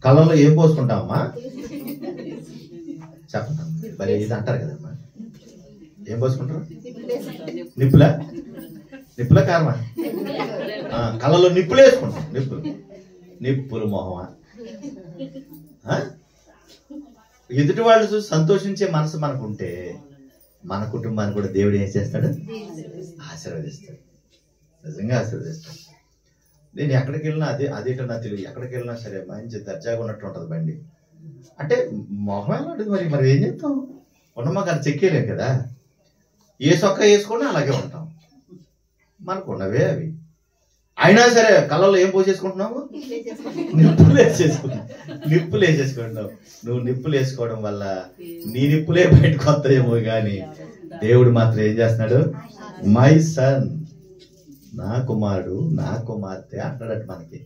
కళ్ళలో ఏం పోసుకుంటామమ్మా చెప్పండి. మరి ఇది అంటారు కదమ్మా, ఏం పోసుకుంటారు? నిప్పులా కారమా? కళ్ళలో నిప్పులు వేసుకుంటాం. నిప్పులు మొహమా? ఎదుటి వాళ్ళు చూసి సంతోషించే మనసు మనకుంటే మన కుటుంబాన్ని కూడా దేవుడు ఏం చేస్తాడు? ఆశీర్వదిస్తాడు. నిజంగా ఆశీర్వదిస్తాడు. నేను ఎక్కడికి వెళ్ళినా అదేటో నాకు తెలియదు. ఎక్కడికి వెళ్ళినా సరే మంచి దర్జాగా ఉన్నట్టు ఉంటుంది బండి. అంటే మొహం అలాంటిది. మరి ఏం చెప్తాం? ఉన్నమాకు అది చెక్కేలేం కదా. ఏ సొక్క వేసుకున్నా అలాగే ఉంటాం. మనకున్నవే అవి. అయినా సరే కళ్ళలో ఏం పోసేసుకుంటున్నావు? నిప్పులు వేసేసుకుంటున్నావు. నువ్వు నిప్పులు వేసుకోవడం వల్ల నీ నిప్పులే బయటకు వస్తాయేమో కానీ దేవుడు మాత్రం ఏం చేస్తున్నాడు? మై సన్, నా కుమారుడు, నా కుమార్తె అంటాడట. మనకి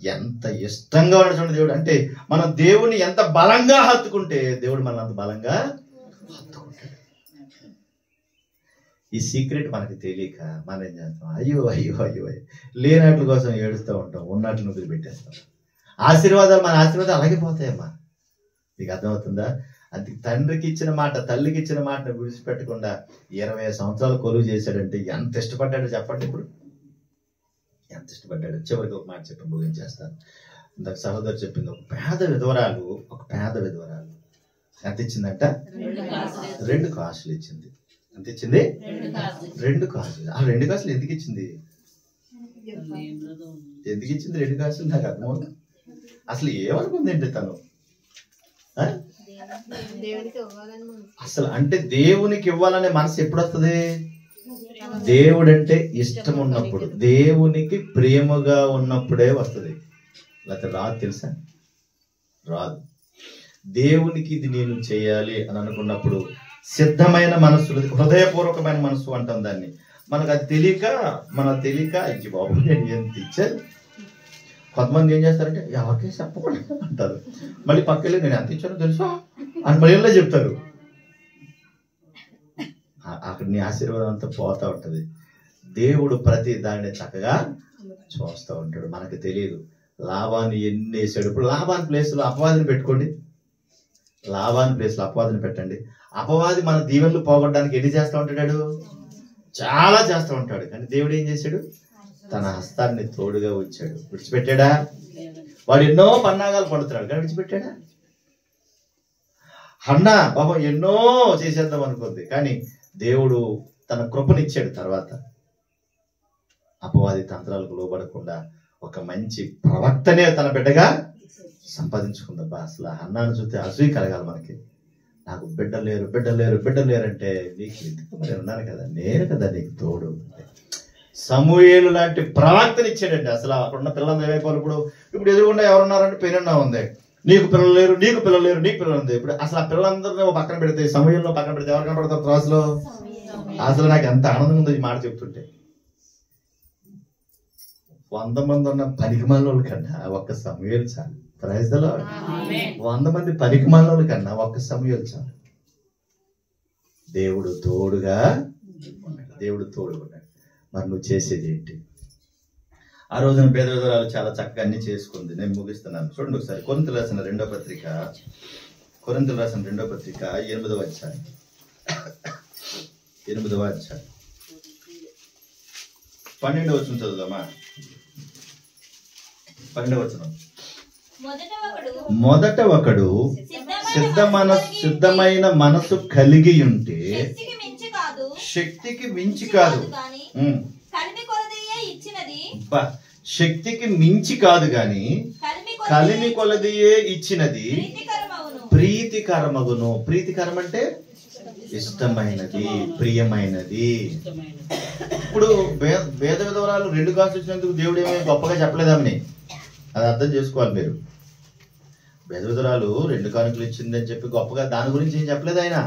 ఎంత ఇష్టంగా ఉన్నాడు చూడండి దేవుడు. అంటే మనం దేవుడిని ఎంత బలంగా హత్తుకుంటే దేవుడు మనం అంత బలంగా హత్తుకుంటాడు. ఈ సీక్రెట్ మనకి తెలియక మనం ఏం చేస్తాం? అయ్యో లేనట్ల కోసం ఏడుస్తూ ఉంటాం, ఉన్నట్లు వదిలిపెట్టేస్తాం. మన ఆశీర్వాదాలు అలాగే పోతాయమ్మా. నీకు అర్థమవుతుందా? అందుకే తండ్రికి ఇచ్చిన మాట, తల్లికి ఇచ్చిన మాటను విడిచిపెట్టకుండా 20 సంవత్సరాలు కొలువు చేశాడంటే ఎంత ఇష్టపడ్డాడో చెప్పండి. ఇప్పుడు ఎంత ఇష్టపడ్డాడు. చివరికి ఒక మాట చెప్పి ముగించేస్తాను. ఇందాక సహోదరు చెప్పింది, ఒక పేద విధవరాలు ఎంత ఇచ్చిందంట? 2 కాసులు ఇచ్చింది. ఎంత ఇచ్చింది? 2 కాసులు. ఆ 2 కాసులు ఎందుకు ఇచ్చింది? 2 కాసులు నాకు అర్థమవుతుంది. అసలు ఏమనుకుంది తను? అసలు అంటే దేవునికి ఇవ్వాలనే మనసు ఎప్పుడు వస్తుంది? దేవుడంటే ఇష్టం ఉన్నప్పుడు, దేవునికి ప్రేమగా ఉన్నప్పుడే వస్తుంది. లేకపోతే రాదు. తెలుసా? రాదు. దేవునికి ఇది నేను చేయాలి అని అనుకున్నప్పుడు సిద్ధమైన మనస్సు, హృదయపూర్వకమైన మనస్సు అంటాం దాన్ని. మనకు అది తెలియక అయ్యి బాబు నేను ఎంత ఇచ్చాను. కొంతమంది ఏం చేస్తారంటే ఎవరికే చెప్పకూడదు అంటారు. మళ్ళీ పక్కకి నేను ఎంత ఇచ్చానో తెలుసా అని మళ్ళీ చెప్తారు. అక్కడ నీ ఆశీర్వాదం అంతా పోతా ఉంటది. దేవుడు ప్రతి దాన్ని చక్కగా చూస్తూ ఉంటాడు. మనకు తెలియదు లాభాన్ని ఎన్ని వేసాడు. ఇప్పుడు లాభాన్ని ప్లేస్లో అపవాదిని పెట్టుకోండి. లాభాన్ని ప్లేస్లో అపవాదిని పెట్టండి. అపవాది మన దీవెనలు పోగొట్టడానికి ఎన్ని చేస్తూ ఉంటాడు? చాలా చేస్తూ ఉంటాడు. కానీ దేవుడు ఏం చేశాడు? తన హస్తాన్ని తోడుగా ఉంచాడు. విడిచిపెట్టాడా? వాడు ఎన్నో పన్నాగాలు పడుతున్నాడు కానీ విడిచిపెట్టాడా? హన్నా పాపం ఎన్నో చేసేద్దాం అనుకుంది కానీ దేవుడు తన కృపనిచ్చాడు. తర్వాత అపవాది తంత్రాలకు లోబడకుండా ఒక మంచి ప్రవక్తనే తన బిడ్డగా సంపాదించుకుందబ్బా. అసలు హన్నాను చూస్తే అసూయ కలగాలి మనకి. నాకు బిడ్డలు లేరు అంటే నీకు ఎందుకు మరి ఉన్నాను కదా, నేను కదా నీకు తోడు. సమూయేలు లాంటి ప్రవక్తని ఇచ్చాడండి. అసలు అక్కడున్న పిల్లలు ఏమైపోవాలి? ఇప్పుడు ఎదురుగుండా ఎవరున్నారంటే పెనున్నా ఉంది. నీకు పిల్లలు లేరు, నీకు పిల్లలు ఉంది. ఇప్పుడు అసలు ఆ పిల్లలందరినీ పక్కన పెడితే, సమూయేలులో పక్కన పెడితే ఎవరు కనపడతారు త్రాసులో? అసలు నాకు ఎంత ఆనందం ఉందో ఈ మాట చెప్తుంటే. 100 మంది ఉన్న పనికిమాలినోళ్ళ కన్నా ఒక్క సమూయేలు చాలు. Praise the lord. 100 మంది పనికిమాలినోళ్ళ కన్నా ఒక్క సమూయేలు చాలు. దేవుడు తోడుగా ఉన్నాడు. మరి నువ్వు చేసేది ఏంటి? ఆ రోజున పేదరాలు చాలా చక్కగా అన్ని చేసుకుంది. నేను ముగిస్తున్నాను. చూడండి ఒకసారి కొరింథీయులకు రాసిన రెండో పత్రిక 8వ అధ్యాయం 12వ వచనం చదువుదామా? 12వ వచనం. మొదట ఒకడు సిద్ధమైన మనసు కలిగి ఉంటే శక్తికి మించి కాదు, శక్తికి మించి కాదు గాని కలిమి కొలదియే ఇచ్చినది ప్రీతికరమగును. ప్రీతికరం అంటే ఇష్టమైనది, ప్రియమైనది. ఇప్పుడు వేద విధవరాలు 2 కాసులు ఇచ్చినందుకు దేవుడు ఏమీ గొప్పగా చెప్పలేదామని అది అర్థం చేసుకోవాలి మీరు. వేద విధవరాలు 2 కానుకలు ఇచ్చిందని చెప్పి గొప్పగా దాని గురించి ఏం చెప్పలేదు ఆయన.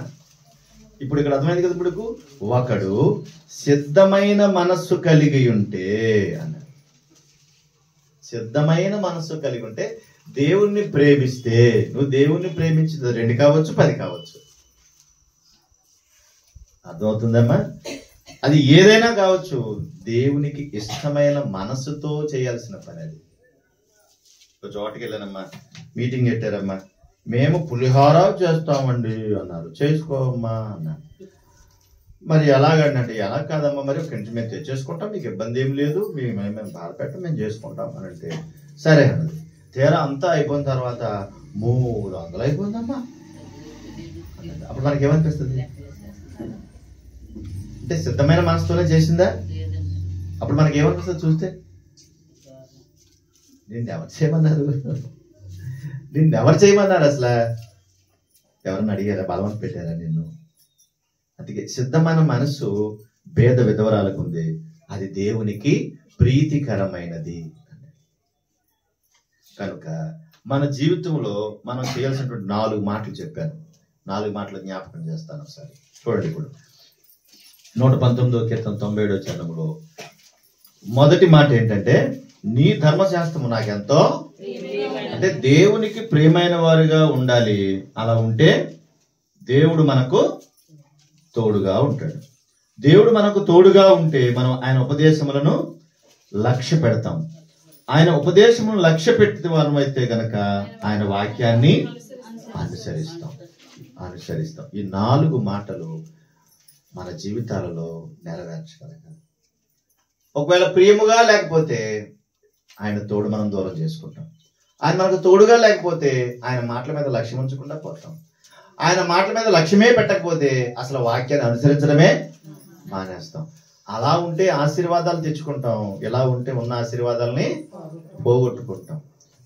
ఇప్పుడు ఇక్కడ అర్థమైంది కదా. ఇప్పుడు ఒకడు సిద్ధమైన మనస్సు కలిగి ఉంటే అన్నాడు. సిద్ధమైన మనస్సు కలిగి ఉంటే, దేవుణ్ణి ప్రేమిస్తే, నువ్వు దేవుణ్ణి ప్రేమించింది 2 కావచ్చు 10 కావచ్చు. అర్థమవుతుందమ్మా? అది ఏదైనా కావచ్చు. దేవునికి ఇష్టమైన మనస్సుతో చేయాల్సిన పని అది. ఒక చోటకి వెళ్ళానమ్మా, మీటింగ్ పెట్టారమ్మా, మేము పులిహోర చేస్తామండి అన్నారు. చేసుకోమ్మా అన్నారు. మరి ఎలాగండి? ఎలా కాదమ్మా, మరి ఒక ఇంటి మేము తెచ్చేసుకుంటాం, మీకు ఇబ్బంది ఏం లేదు, మేము బాధపెట్టం, మేము చేసుకుంటాం అని అంటే సరే అన్నది. తీరా అంతా అయిపోయిన తర్వాత 300 అయిపోయిందమ్మా అన్నది. అప్పుడు మనకి ఏమనిపిస్తుంది? అంటే సిద్ధమైన మనసుతోనే చేసిందా? అప్పుడు మనకి ఏమనిపిస్తుంది చూస్తే? నిన్ను ఎవరు చేయమన్నారు? అసలు ఎవరన్నా అడిగారా? బలవంత పెట్టారా నిన్ను? అందుకే సిద్ధమైన మనసు భేద విధవరాలకు ఉంది. అది దేవునికి ప్రీతికరమైనది. కనుక మన జీవితంలో మనం చేయాల్సినటువంటి 4 మాటలు చెప్పాను. 4 మాటలు జ్ఞాపకం చేస్తాను ఒకసారి చూడండి. ఇప్పుడు 119వ కీర్తన 97వ చరణంలో మొదటి మాట ఏంటంటే, నీ ధర్మశాస్త్రము నాకెంతో, అంటే దేవునికి ప్రియమైన వారుగా ఉండాలి. అలా ఉంటే దేవుడు మనకు తోడుగా ఉంటాడు. దేవుడు మనకు తోడుగా ఉంటే మనం ఆయన ఉపదేశములను లక్ష్య పెడతాం. ఆయన ఉపదేశములను లక్ష్య పెట్టిన వారం అయితే గనక ఆయన వాక్యాన్ని అనుసరిస్తాం. ఈ 4 మాటలు మన జీవితాలలో నెరవేర్చగలగాలి. ఒకవేళ ప్రియముగా లేకపోతే ఆయన తోడు మనం దూరం చేసుకుంటాం. ఆయన మనకు తోడుగా లేకపోతే ఆయన మాటల మీద లక్ష్యం ఉంచకుండా పోతాం. ఆయన మాటల మీద లక్ష్యమే పెట్టకపోతే అసలు వాక్యాన్ని అనుసరించడమే మానేస్తాం. అలా ఉంటే ఆశీర్వాదాలు తెచ్చుకుంటాం, ఇలా ఉంటే ఉన్న ఆశీర్వాదాలని పోగొట్టుకుంటాం.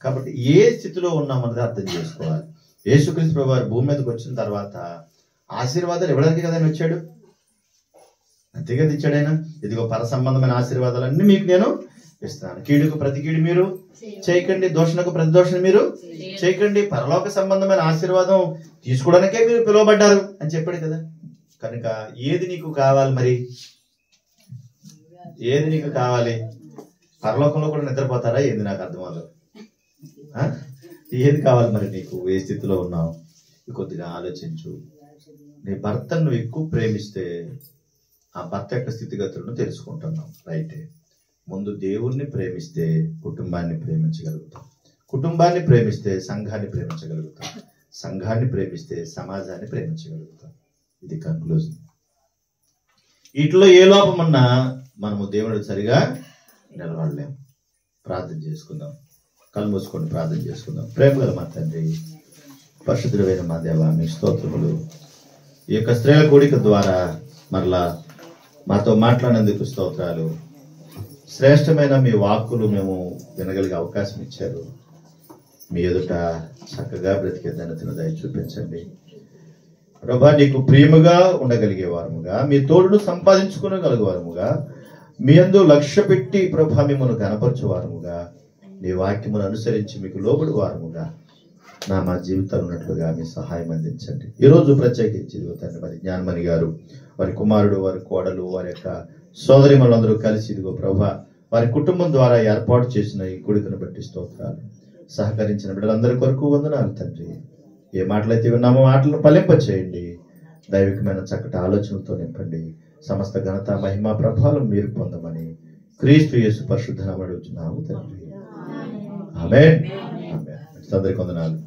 కాబట్టి ఏ స్థితిలో ఉన్నామన్నది అర్థం చేసుకోవాలి. యేసుక్రీస్తు ప్రభువు వారు భూమి మీదకి వచ్చిన తర్వాత ఆశీర్వాదాలు ఇవ్వడానికి కదా ఆయన వచ్చాడు, అంతేగా ఇచ్చాడు ఆయన. ఇదిగో పర సంబంధమైన ఆశీర్వాదాలన్నీ మీకు నేను ఇస్తున్నాను. కీడుకు ప్రతి కీడు మీరు చేయకండి, దోషణకు ప్రతి దోషణ మీరు చేయకండి. పరలోక సంబంధమైన ఆశీర్వాదం తీసుకోవడానికే మీరు పిలువబడ్డారు అని చెప్పాడు కదా. కనుక ఏది నీకు కావాలి? మరి ఏది నీకు కావాలి? పరలోకంలో కూడా నిద్రపోతారా ఏంది? నాకు అర్థం అవ్వదు. ఏది కావాలి మరి నీకు? ఏ స్థితిలో ఉన్నావు? కొద్దిగా ఆలోచించు. నీ భర్తను నువ్వు ఎక్కువ ప్రేమిస్తే ఆ భర్త యొక్క స్థితిగతులను తెలుసుకుంటున్నావు, రైటే. ముందు దేవుణ్ణి ప్రేమిస్తే కుటుంబాన్ని ప్రేమించగలుగుతాం, కుటుంబాన్ని ప్రేమిస్తే సంఘాన్ని ప్రేమించగలుగుతాం, సంఘాన్ని ప్రేమిస్తే సమాజాన్ని ప్రేమించగలుగుతాం. ఇది కన్క్లూజన్. వీటిలో ఏ లోపం ఉన్నా మనము దేవుడు సరిగా నిలబడలేము. ప్రార్థన చేసుకుందాం. కళ్ళు మూసుకొని ప్రార్థన చేసుకుందాం. ప్రేమ గల మా తండ్రి, పరిశుద్ధుడైన మా దేవ, మీ స్తోత్రములు. ఈ యొక్క స్త్రీల కూడిక ద్వారా మరలా మాతో మాట్లాడినందుకు స్తోత్రాలు. శ్రేష్టమైన మీ వాక్కులు మేము వినగలిగే అవకాశం ఇచ్చారు. మీ ఎదుట చక్కగా బ్రతికే ధన్యతను దయ చూపించండి ప్రభా. నీకు ప్రియముగా ఉండగలిగే వారముగా, మీ తోడును సంపాదించుకోగలిగేవారముగా, మీ యందు లక్ష్య పెట్టి ప్రభా మిమ్మల్ని గణపరచు వారముగా, మీ వాక్యమును అనుసరించి మీకు లోబడి వారముగా మా జీవితాలు ఉన్నట్లుగా మీ సహాయం అందించండి. ఈరోజు ప్రత్యేకించి తండ్రి మరి జ్ఞానమణి గారు, వారి కుమారుడు, వారి కోడలు, వారి యొక్క సోదరిమలందరూ కలిసి ఇదిగో ప్రభా వారి కుటుంబం ద్వారా ఏర్పాటు చేసిన ఈ కూడికను బట్టి స్తోత్రాలు. సహకరించిన బిడ్డలందరి కొరకు వందనాలు తండ్రి. ఏ మాటలైతే విన్నామో మాటలను ఫలింప చేయండి. దైవికమైన చక్కటి ఆలోచనలతో నింపండి. సమస్త ఘనత మహిమ ప్రభావం మీరు పొందమని క్రీస్తు యేసు పరిశుద్ధ నామమున అడుగుచున్నాము తండ్రి. ఆమేన్. ఆమేన్. అందరికీ వందనాలు.